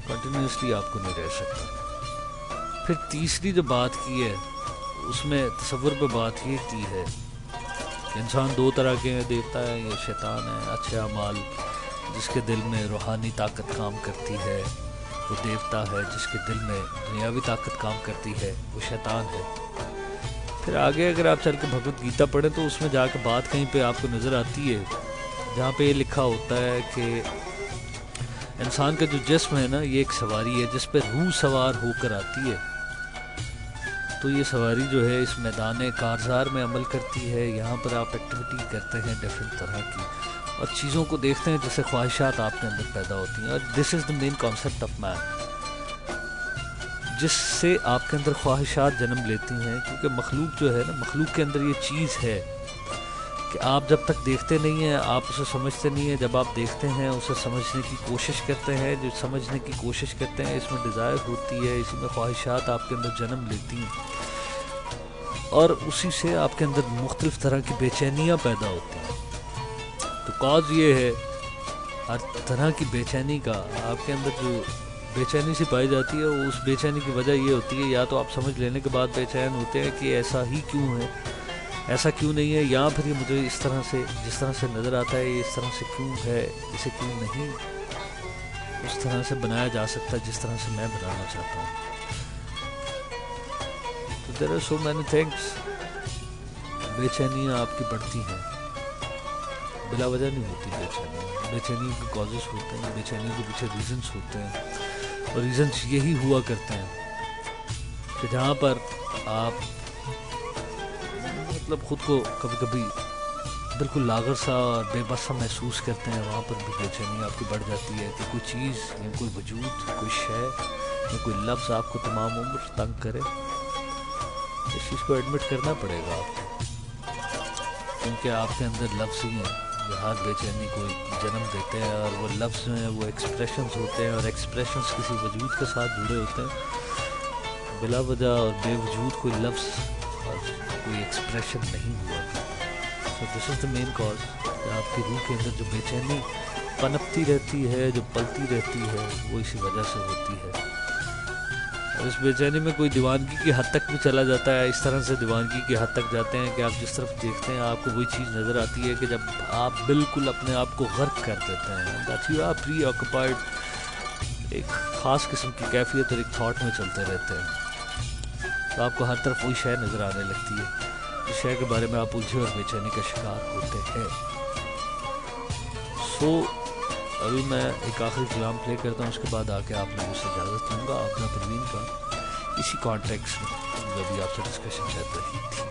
कंटिन्यूसली आपको नहीं रह सकता। फिर तीसरी जो बात की है उसमें तसव्वुर पे बात ये की है कि इंसान 2 तरह के हैं, देवता है या शैतान है। अच्छे अमाल जिसके दिल में रूहानी ताकत काम करती है वो देवता है, जिसके दिल में दुनियावी ताकत काम करती है वो शैतान है। फिर आगे अगर आप चल के भगवत गीता पढ़ें तो उसमें जाकर बात कहीं पे आपको नज़र आती है जहाँ पे ये लिखा होता है कि इंसान का जो जिस्म है ना, ये एक सवारी है जिस पे रूह सवार होकर आती है। तो ये सवारी जो है इस मैदान कारज़ार में अमल करती है। यहाँ पर आप एक्टिविटी करते हैं डिफरेंट तरह की, और चीज़ों को देखते हैं जिससे ख्वाहिशात आपके अंदर पैदा होती हैं। और this is the main concept of man, जिससे आपके अंदर ख्वाहिशात जन्म लेती हैं। क्योंकि मखलूक जो है ना, मखलूक के अंदर ये चीज़ है कि आप जब तक देखते नहीं हैं आप उसे समझते नहीं हैं। जब आप देखते हैं उसे समझने की कोशिश करते हैं, जो समझने की कोशिश करते हैं इसमें डिज़ायर होती है, इसी में ख्वाहिशात आपके अंदर जन्म लेती हैं, और उसी से आपके अंदर मुख्तलिफ तरह की बेचैनियाँ पैदा होती हैं। तो कॉज ये है हर तरह की बेचैनी का, आपके अंदर जो बेचैनी सी पाई जाती है उस बेचैनी की वजह ये होती है, या तो आप समझ लेने के बाद बेचैन होते हैं कि ऐसा ही क्यों है, ऐसा क्यों नहीं है, या फिर ये मुझे इस तरह से जिस तरह से नज़र आता है इस तरह से क्यों है, इसे क्यों नहीं उस तरह से बनाया जा सकता जिस तरह से मैं बनाना चाहता हूँ। तो there are so many things. बेचैनियाँ आपकी बढ़ती हैं, बिला वजह नहीं होती बेचैनी। बेचैनी के कॉजेस होते हैं, बेचैनी के पीछे रीजंस होते हैं, और रीजंस यही हुआ करते हैं कि जहाँ पर आप मतलब ख़ुद को कभी कभी बिल्कुल लागर सा और बेबस सा महसूस करते हैं, वहाँ पर भी बेचैनी आपकी बढ़ जाती है कि कोई चीज़ या कोई वजूद, कोई शय या कोई लफ्ज़ आपको तमाम उम्र तंग करे। इस चीज़ को एडमिट करना पड़ेगा आपको, क्योंकि आपके अंदर लफ्ज़ ही हैं जो हर बेचैनी को जन्म देते हैं, और वो लफ्ज़ जो हैं वो एक्सप्रेशंस होते हैं, और एक्सप्रेशंस किसी वजूद के साथ जुड़े होते हैं। बिला वजह और बेवजूद कोई लफ्ज़ और कोई एक्सप्रेशन नहीं हुआ करता। So this is the main cause, आपकी रूह के अंदर जो बेचैनी पनपती रहती है, जो पलती रहती है, वो इसी वजह से होती है। और इस बेचैनी में कोई दीवानगी की हद तक भी चला जाता है। इस तरह से दीवानगी की हद तक जाते हैं कि आप जिस तरफ देखते हैं आपको वही चीज़ नज़र आती है कि जब आप बिल्कुल अपने आप को गर्क कर देते हैं, that you are preoccupied, एक ख़ास किस्म की कैफियत और एक थॉट में चलते रहते हैं। तो आपको हर तरफ वही शय नज़र आने लगती है, जिस शय के बारे में आप उलझे और बेचैनी का शिकार होते हैं। सो अभी मैं एक आखिरी कलाम प्ले करता हूँ, उसके बाद आके आप लोगों से इजाज़त दूँगा। अपना परवीन का इसी कॉन्टेक्स्ट में जो अभी आपसे डिस्कशन चल रही थी।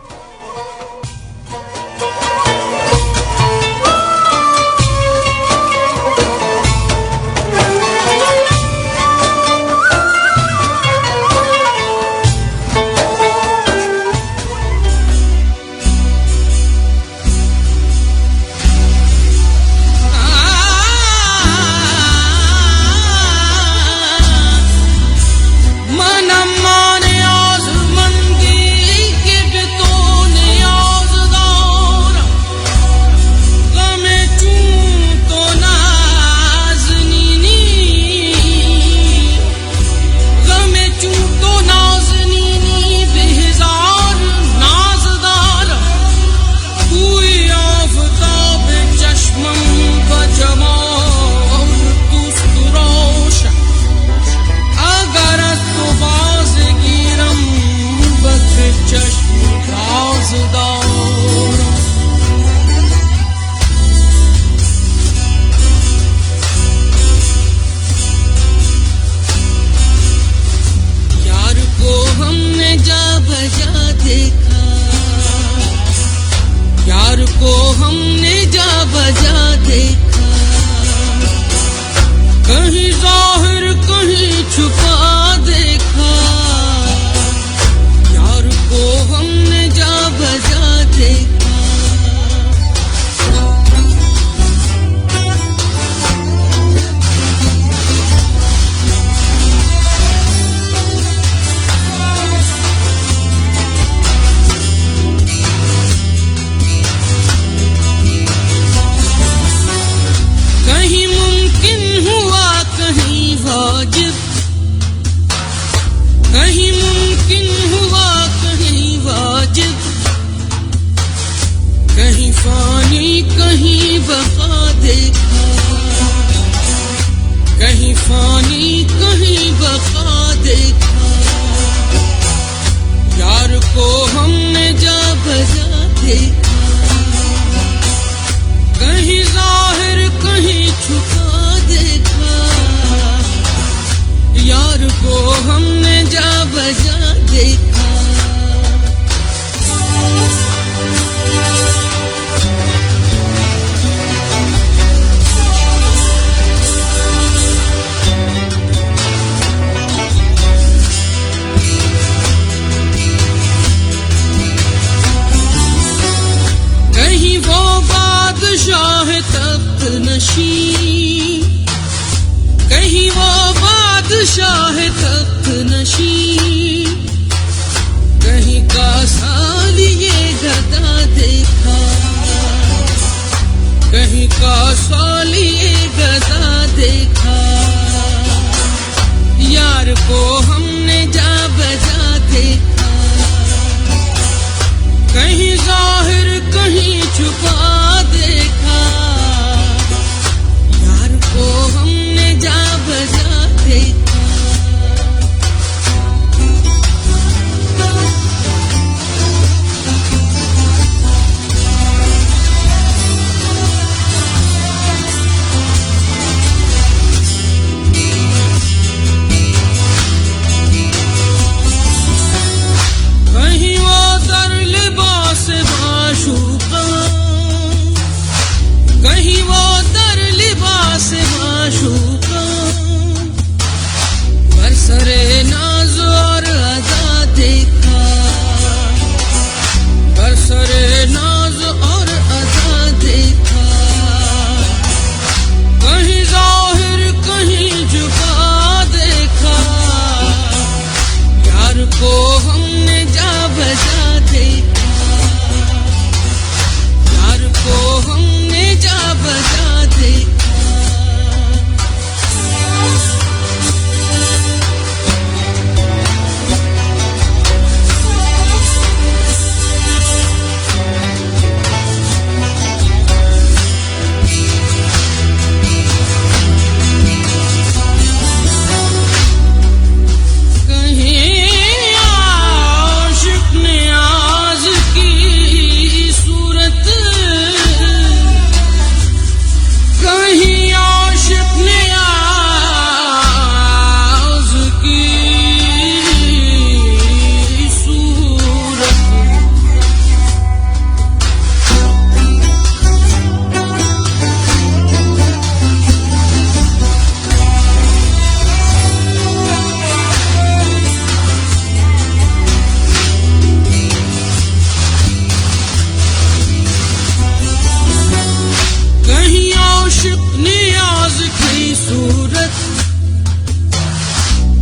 आशिक नियाज की सूरत,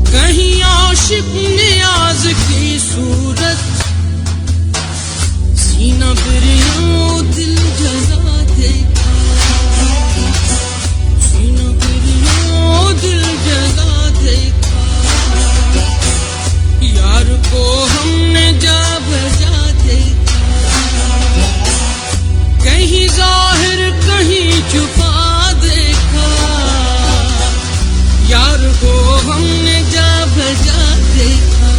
कहीं आशिक नियाज की सूरत, सीना बिरियो दिल जला देखा, सीना बिरियो दिल जला देखा, यार को हमने जा बजा देखा, कहीं जाहिर कहीं छुपा देखा, यार को हमने जा बजा देखा,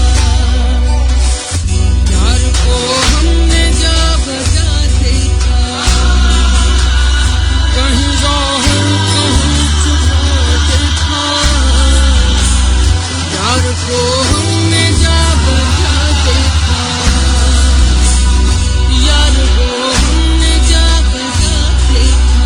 यार को हमने जा बजा देखा, कहीं जाहिर कहीं छुपा देखा, यार को हमने जा बजा देखा, यार को हमने जा बजा देखा।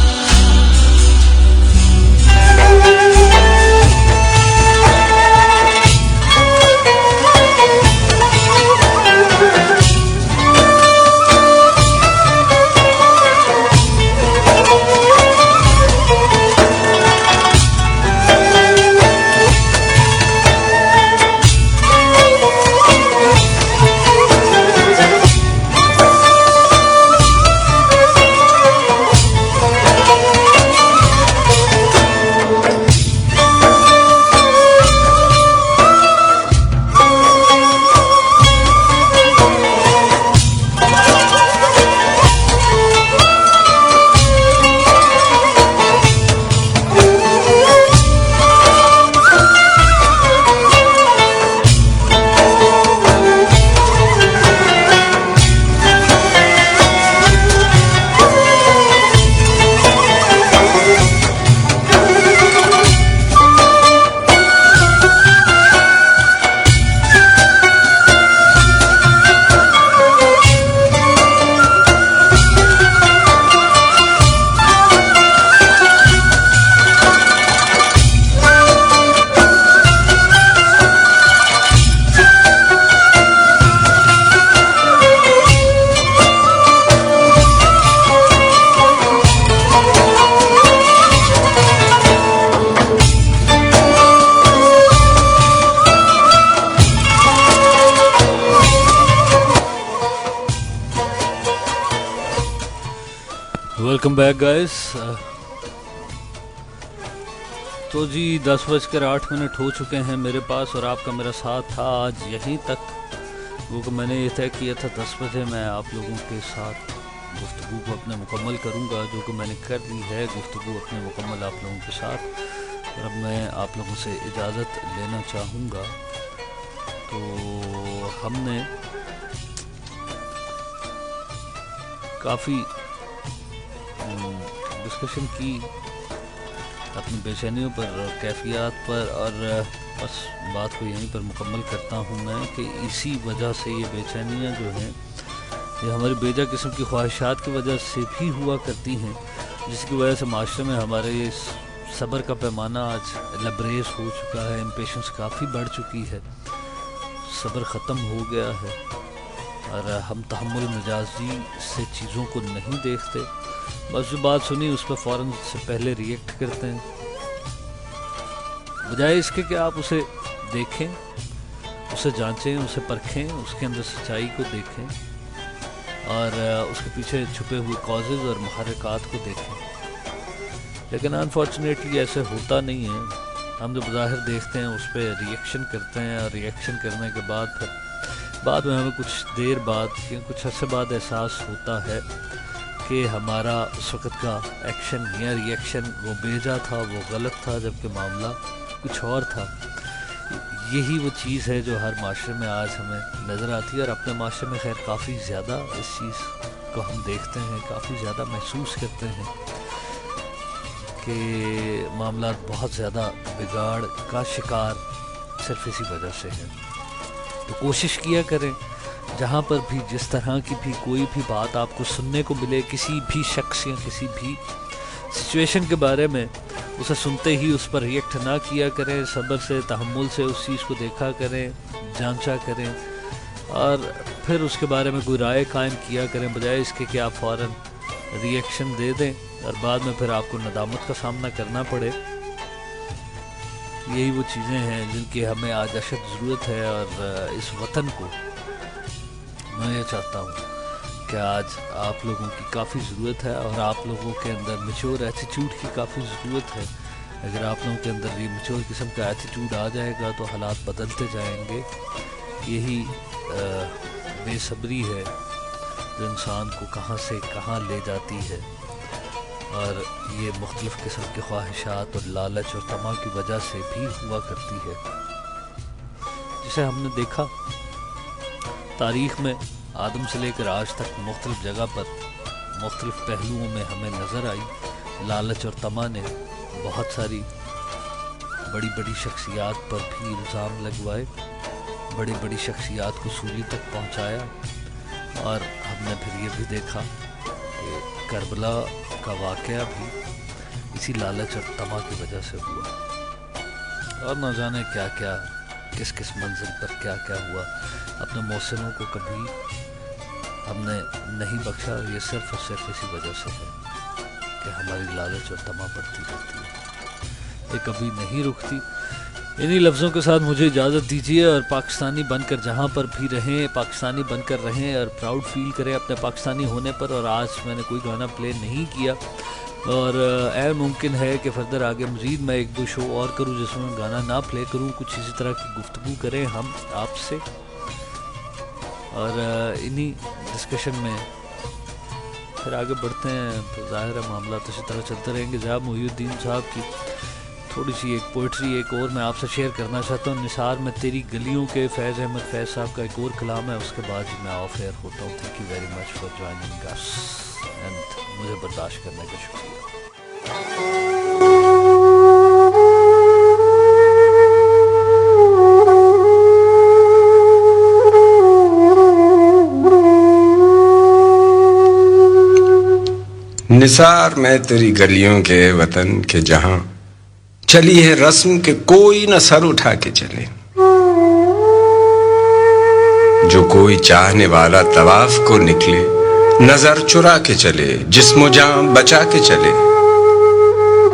Welcome back guys. तो जी 10:08 हो चुके हैं मेरे पास और आपका मेरा साथ था आज यहीं तक। वो मैंने ये तय किया था 10 बजे मैं आप लोगों के साथ गुफ्तगू को अपने मुकम्मल करूंगा, जो कि मैंने कर दी है गुफ्तगू अपने मुकम्मल आप लोगों के साथ। और अब मैं आप लोगों से इजाज़त लेना चाहूँगा। तो हमने काफ़ी डिस्कशन की अपनी बेचैनियों पर, कैफियत पर, और बस बात को यहीं पर मुकम्मल करता हूँ मैं कि इसी वजह से ये बेचैनियाँ जो हैं ये हमारी बेजा किस्म की ख्वाहिशात की वजह से भी हुआ करती हैं, जिसकी वजह से माशरे में हमारे ये सब्र का पैमाना आज लबरेज हो चुका है, इम्पेशेंस काफ़ी बढ़ चुकी है, सब्र ख़त्म हो गया है और हम तहम्मुल मिजाजी से चीज़ों को नहीं देखते। बस जो बात सुनी उस पर फ़ौरन से पहले रिएक्ट करते हैं, बजाय इसके कि आप उसे देखें, उसे जांचें, उसे परखें, उसके अंदर सच्चाई को देखें और उसके पीछे छुपे हुए कॉजेज़ और महरकात को देखें। लेकिन अनफॉर्चुनेटली ऐसे होता नहीं है। हम जो बज़ाहिर देखते हैं उस पर रिएक्शन करते हैं और रिएक्शन करने के बाद फिर बाद में हमें कुछ देर बाद या कुछ अर्से बाद एहसास होता है कि हमारा उस वक़्त का एक्शन या रिएक्शन वो बेजा था, वो गलत था, जबकि मामला कुछ और था। यही वो चीज़ है जो हर माशरे में आज हमें नज़र आती है और अपने माशरे में खैर काफ़ी ज़्यादा इस चीज़ को हम देखते हैं, काफ़ी ज़्यादा महसूस करते हैं कि मामला बहुत ज़्यादा बिगाड़ का शिकार सिर्फ इसी वजह से है। तो कोशिश किया करें जहाँ पर भी जिस तरह की भी कोई भी बात आपको सुनने को मिले, किसी भी शख्स या किसी भी सिचुएशन के बारे में, उसे सुनते ही उस पर रिएक्ट ना किया करें। सब्र से, तहम्मुल से उस चीज़ को देखा करें, जांचा करें और फिर उसके बारे में कोई राय कायम किया करें, बजाय इसके कि आप फ़ौरन रिएक्शन दे दें और बाद में फिर आपको नदामत का सामना करना पड़े। यही वो चीज़ें हैं जिनकी हमें आज अशद ज़रूरत है। और इस वतन को मैं ये चाहता हूँ कि आज आप लोगों की काफ़ी ज़रूरत है और आप लोगों के अंदर मैच्योर एटीट्यूड की काफ़ी ज़रूरत है। अगर आप लोगों के अंदर ये मैच्योर किस्म का एटीट्यूड आ जाएगा तो हालात बदलते जाएंगे। यही बेसब्री है जो इंसान को कहाँ से कहाँ ले जाती है और ये मुख्तलिफ़ किस्म के ख्वाहिशात और लालच और तमा की वजह से भी हुआ करती है, जिसे हमने देखा तारीख़ में आदम से लेकर आज तक मुख्तलिफ़ जगह पर मुख्तलिफ़ पहलुओं में हमें नज़र आई। लालच और तमा ने बहुत सारी बड़ी बड़ी शख्सियात पर भी इल्ज़ाम लगवाए, बड़ी बड़ी शख्सियात को सूली तक पहुंचाया। और हमने फिर ये भी देखा कि करबला का वाक़या भी इसी लालच और तमा की वजह से हुआ। और न जाने क्या क्या किस किस मंजिल पर क्या क्या हुआ। अपने मोहसिनों को कभी हमने नहीं बख्शा। ये सिर्फ और सिर्फ इसी वजह से है कि हमारी लालच और तमा बढ़ती रहती है, ये कभी नहीं रुकती। इन्हीं लफ्ज़ों के साथ मुझे इजाज़त दीजिए और पाकिस्तानी बनकर जहाँ पर भी रहें, पाकिस्तानी बनकर रहें और प्राउड फील करें अपने पाकिस्तानी होने पर। और आज मैंने कोई गाना प्ले नहीं किया और मुमकिन है कि फर्दर आगे मज़ीद मैं एक दो शो और करूँ जिसमें गाना ना प्ले करूँ, कुछ इसी तरह की गुफ्तगू करें हम आपसे। और इन्हीं डिस्कशन में फिर आगे बढ़ते हैं। तो ज़ाहिर है मामला तो इसी तरह चलते रहेंगे। ज़िया मोहिउद्दीन साहब की थोड़ी सी एक पोइट्री एक और मैं आपसे शेयर करना चाहता हूँ। निसार में तेरी गलियों के फैज़ अहमद फैज़ साहब का एक और कलाम है, उसके बाद ही मैं ऑफ एयर होता हूँ। Thank you very much for joining us and मुझे बर्दाश्त करने का शुक्रिया। निसार में तेरी गलियों के वतन के जहां चली है रस्म के कोई न सर उठा के चले। जो कोई चाहने वाला तवाफ को निकले नजर चुरा के चले, जिस्मो जान बचा के चले।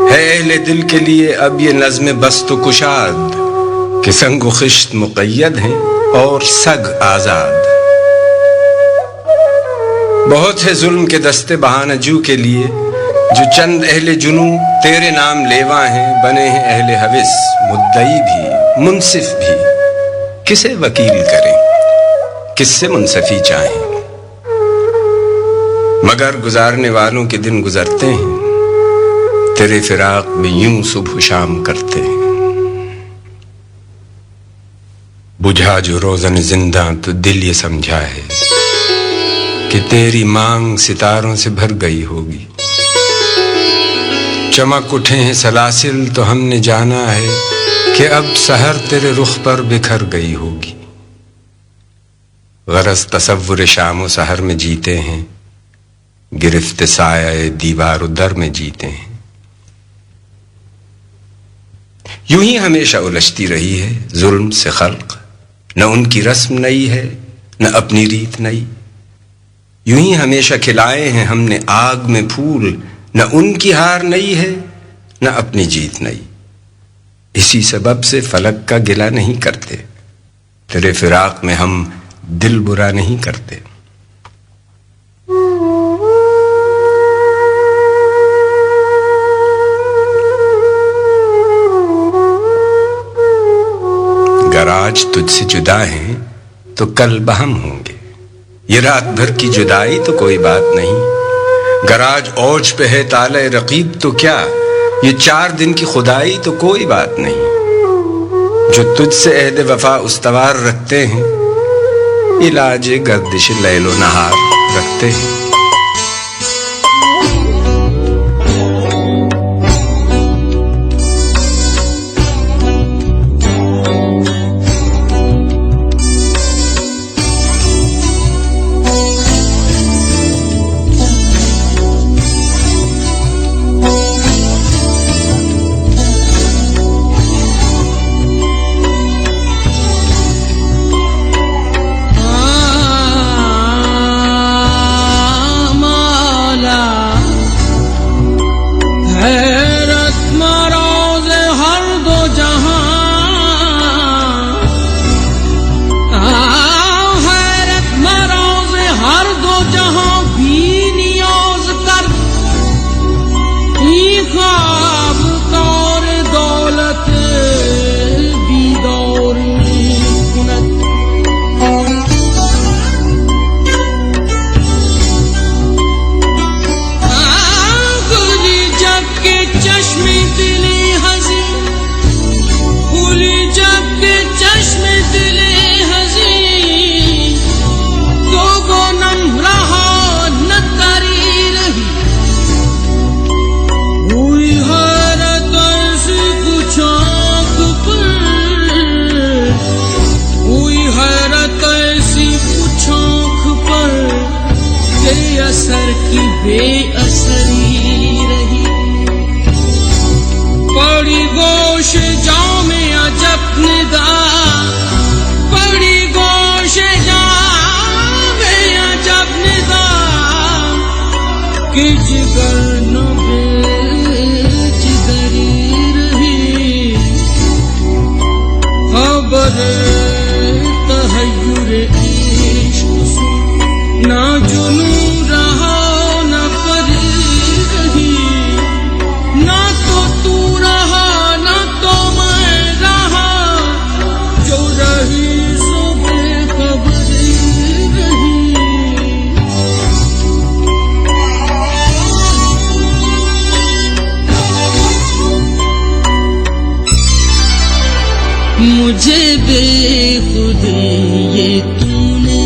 है अहले दिल के लिए अब ये नज़्म बस्त कुशाद कि संग खिश्त मुक़य्यद हैं और सग आजाद। बहुत है जुल्म के दस्ते बहानजू के लिए जो चंद अहले जुनू तेरे नाम लेवा हैं। बने हैं अहले हविस मुद्दई भी मुंसिफ भी, किसे वकील करें किससे मुंसफी चाहें। मगर गुजारने वालों के दिन गुजरते हैं, तेरे फिराक में यूं सुबह शाम करते हैं। बुझा जो रोज़न जिंदा तो दिल ये समझा है कि तेरी मांग सितारों से भर गई होगी। चमक उठे हैं सलासिल तो हमने जाना है कि अब सहर तेरे रुख पर बिखर गई होगी। गरज तसव्वुर शाम व सहर में जीते हैं, गिरफ्त साया दीवार दर में जीते हैं। यूं ही हमेशा उलझती रही है जुल्म से खल्क, न उनकी रस्म नई है न अपनी रीत नई। यूं ही हमेशा खिलाए हैं हमने आग में फूल, न उनकी हार नई है न अपनी जीत नई। इसी सबब से फलक का गिला नहीं करते, तेरे फिराक में हम दिल बुरा नहीं करते। अगर आज तुझसे जुदा हैं तो कल बहम होंगे। ये रात भर की जुदाई तो कोई बात नहीं, गराज औज पे है ताले रकीब तो क्या, ये 4 दिन की खुदाई तो कोई बात नहीं। जो तुझसे अहद वफा उस्तवार रखते हैं, इलाज गर्दिश लैलो नहार रखते हैं। असर की बेअसरी रही। पड़ी गोश जामे अजब निगाह, पड़ी गोश जामे अजब निगाह कि जिगर न बेजिगरी रही। खबर तहय्युर इश्क सुन ना जुनू रहा न परी रही। ना तो तू रहा ना तो मैं रहा, जो रही सो बेखबरी रही। मुझे बेखुद ये तूने,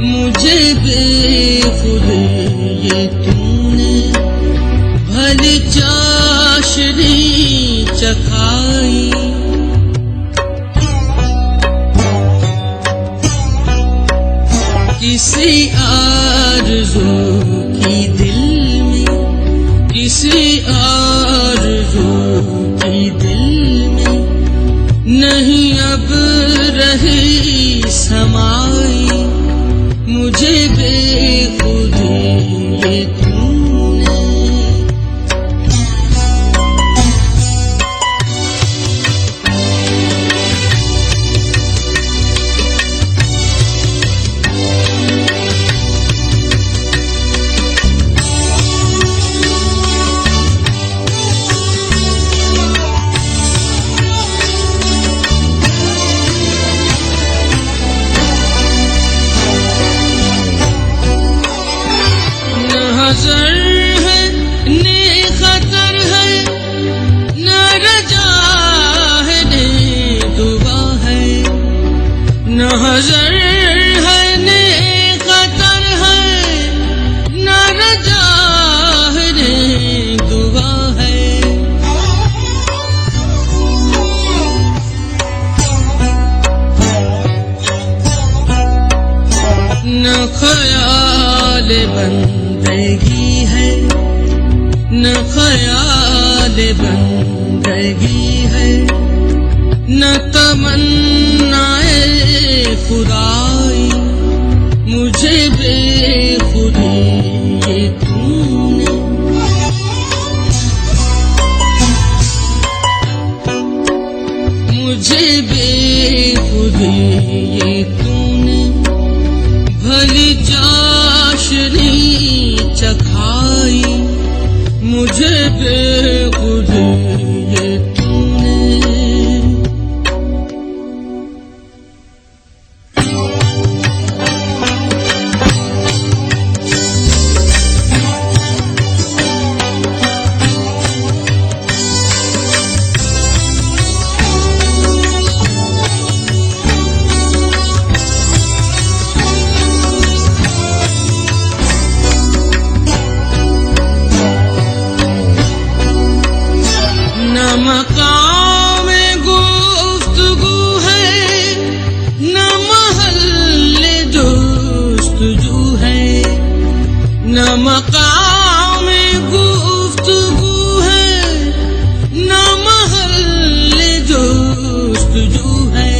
मुझे बेखुद ये तूने भली चाशनी चखाई। किसी आरज़ू की दिल में, किसी आरज़ू की दिल में नहीं अब रही समाई। मुझे बेखुद ये तूने। नज़र है ने खतर है, न रजा है ने दुआ है। नज़र है ने खतर है, न रजा है ने दुआ है। न ख्याल बंदगी है, न ख्याल बंदगी है, न तमन्नाए खुदाई। मुझे बेखुदी ये तूने। मुझे बेखुदी ये तूने भली चाशनी चखाई। मुझे बेखुद ये तूने। मकाम गुफ्तगू है, न महल्ले जुस्तजू है। न मकाम गुफ्तगू है, न महल्ले जुस्तजू है।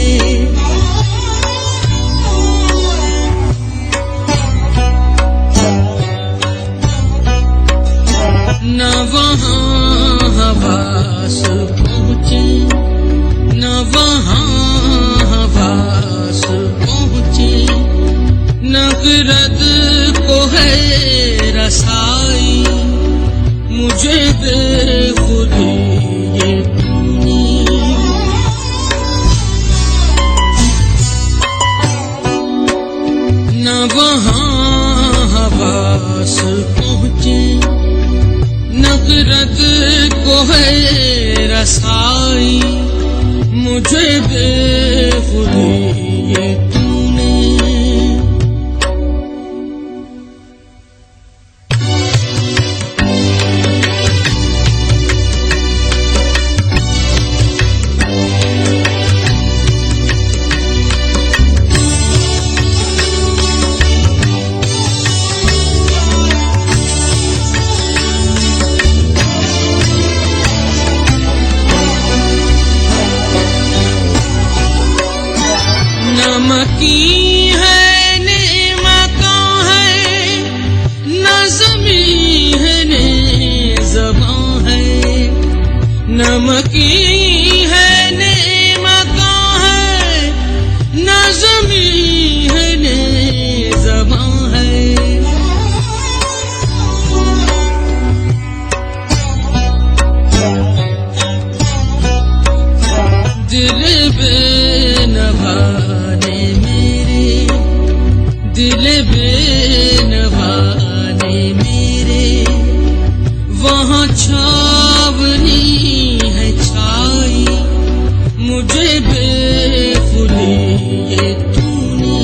न वहाँ हवास पहुँचे, न वहाँ हवास पहुँचे। नगरद को है रसाई। मुझे बेखुदी ये तूने। न वहाँ हवास पहुँचे, नगरद को है रसाई। मुझे बेखुदी ये तूने। नमकी है नेमका है, न ज़मीं है न ज़बां है। दिल बेनवा ने मेरे, दिल बेनवा ने मेरे, वहाँ छावनी है छाई, मुझे बेखुदी ये तूने।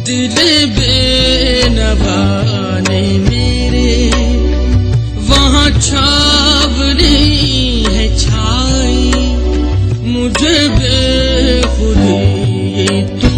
दिल बेनवा ने मेरे, वहाँ छावनी है छाई, मुझे बेखुदी ये तूने।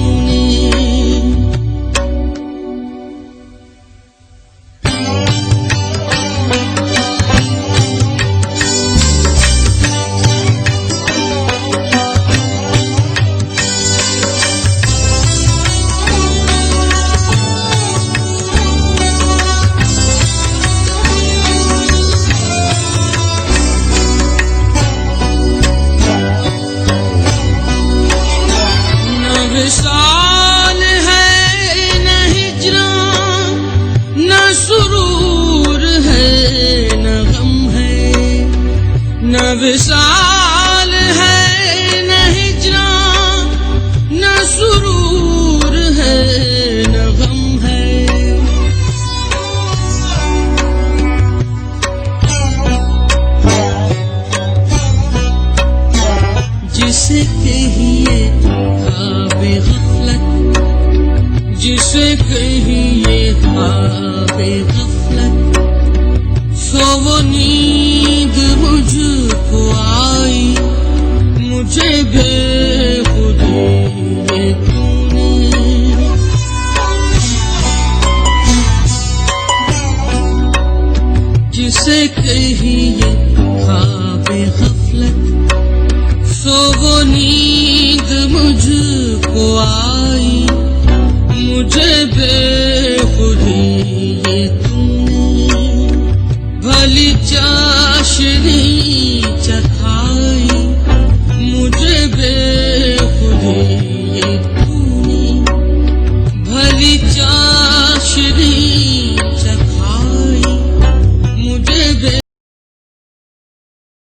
विशाल है न हिजरां, न सुरूर है न गम है। न विशाल है न हिजरां, न सुरूर है न गम है। जिसे कहिए ख्वाबे गफलत, जिसे कहिए ख्वाबे गफलत, सो वो नींद मुझको आई, मुझे बेखुदी ये तूने। जिसे कहिए ख्वाबे गफलत, सो वो नींद मुझको आई, मुझे बेखुदी ये तूने। भली चाशनी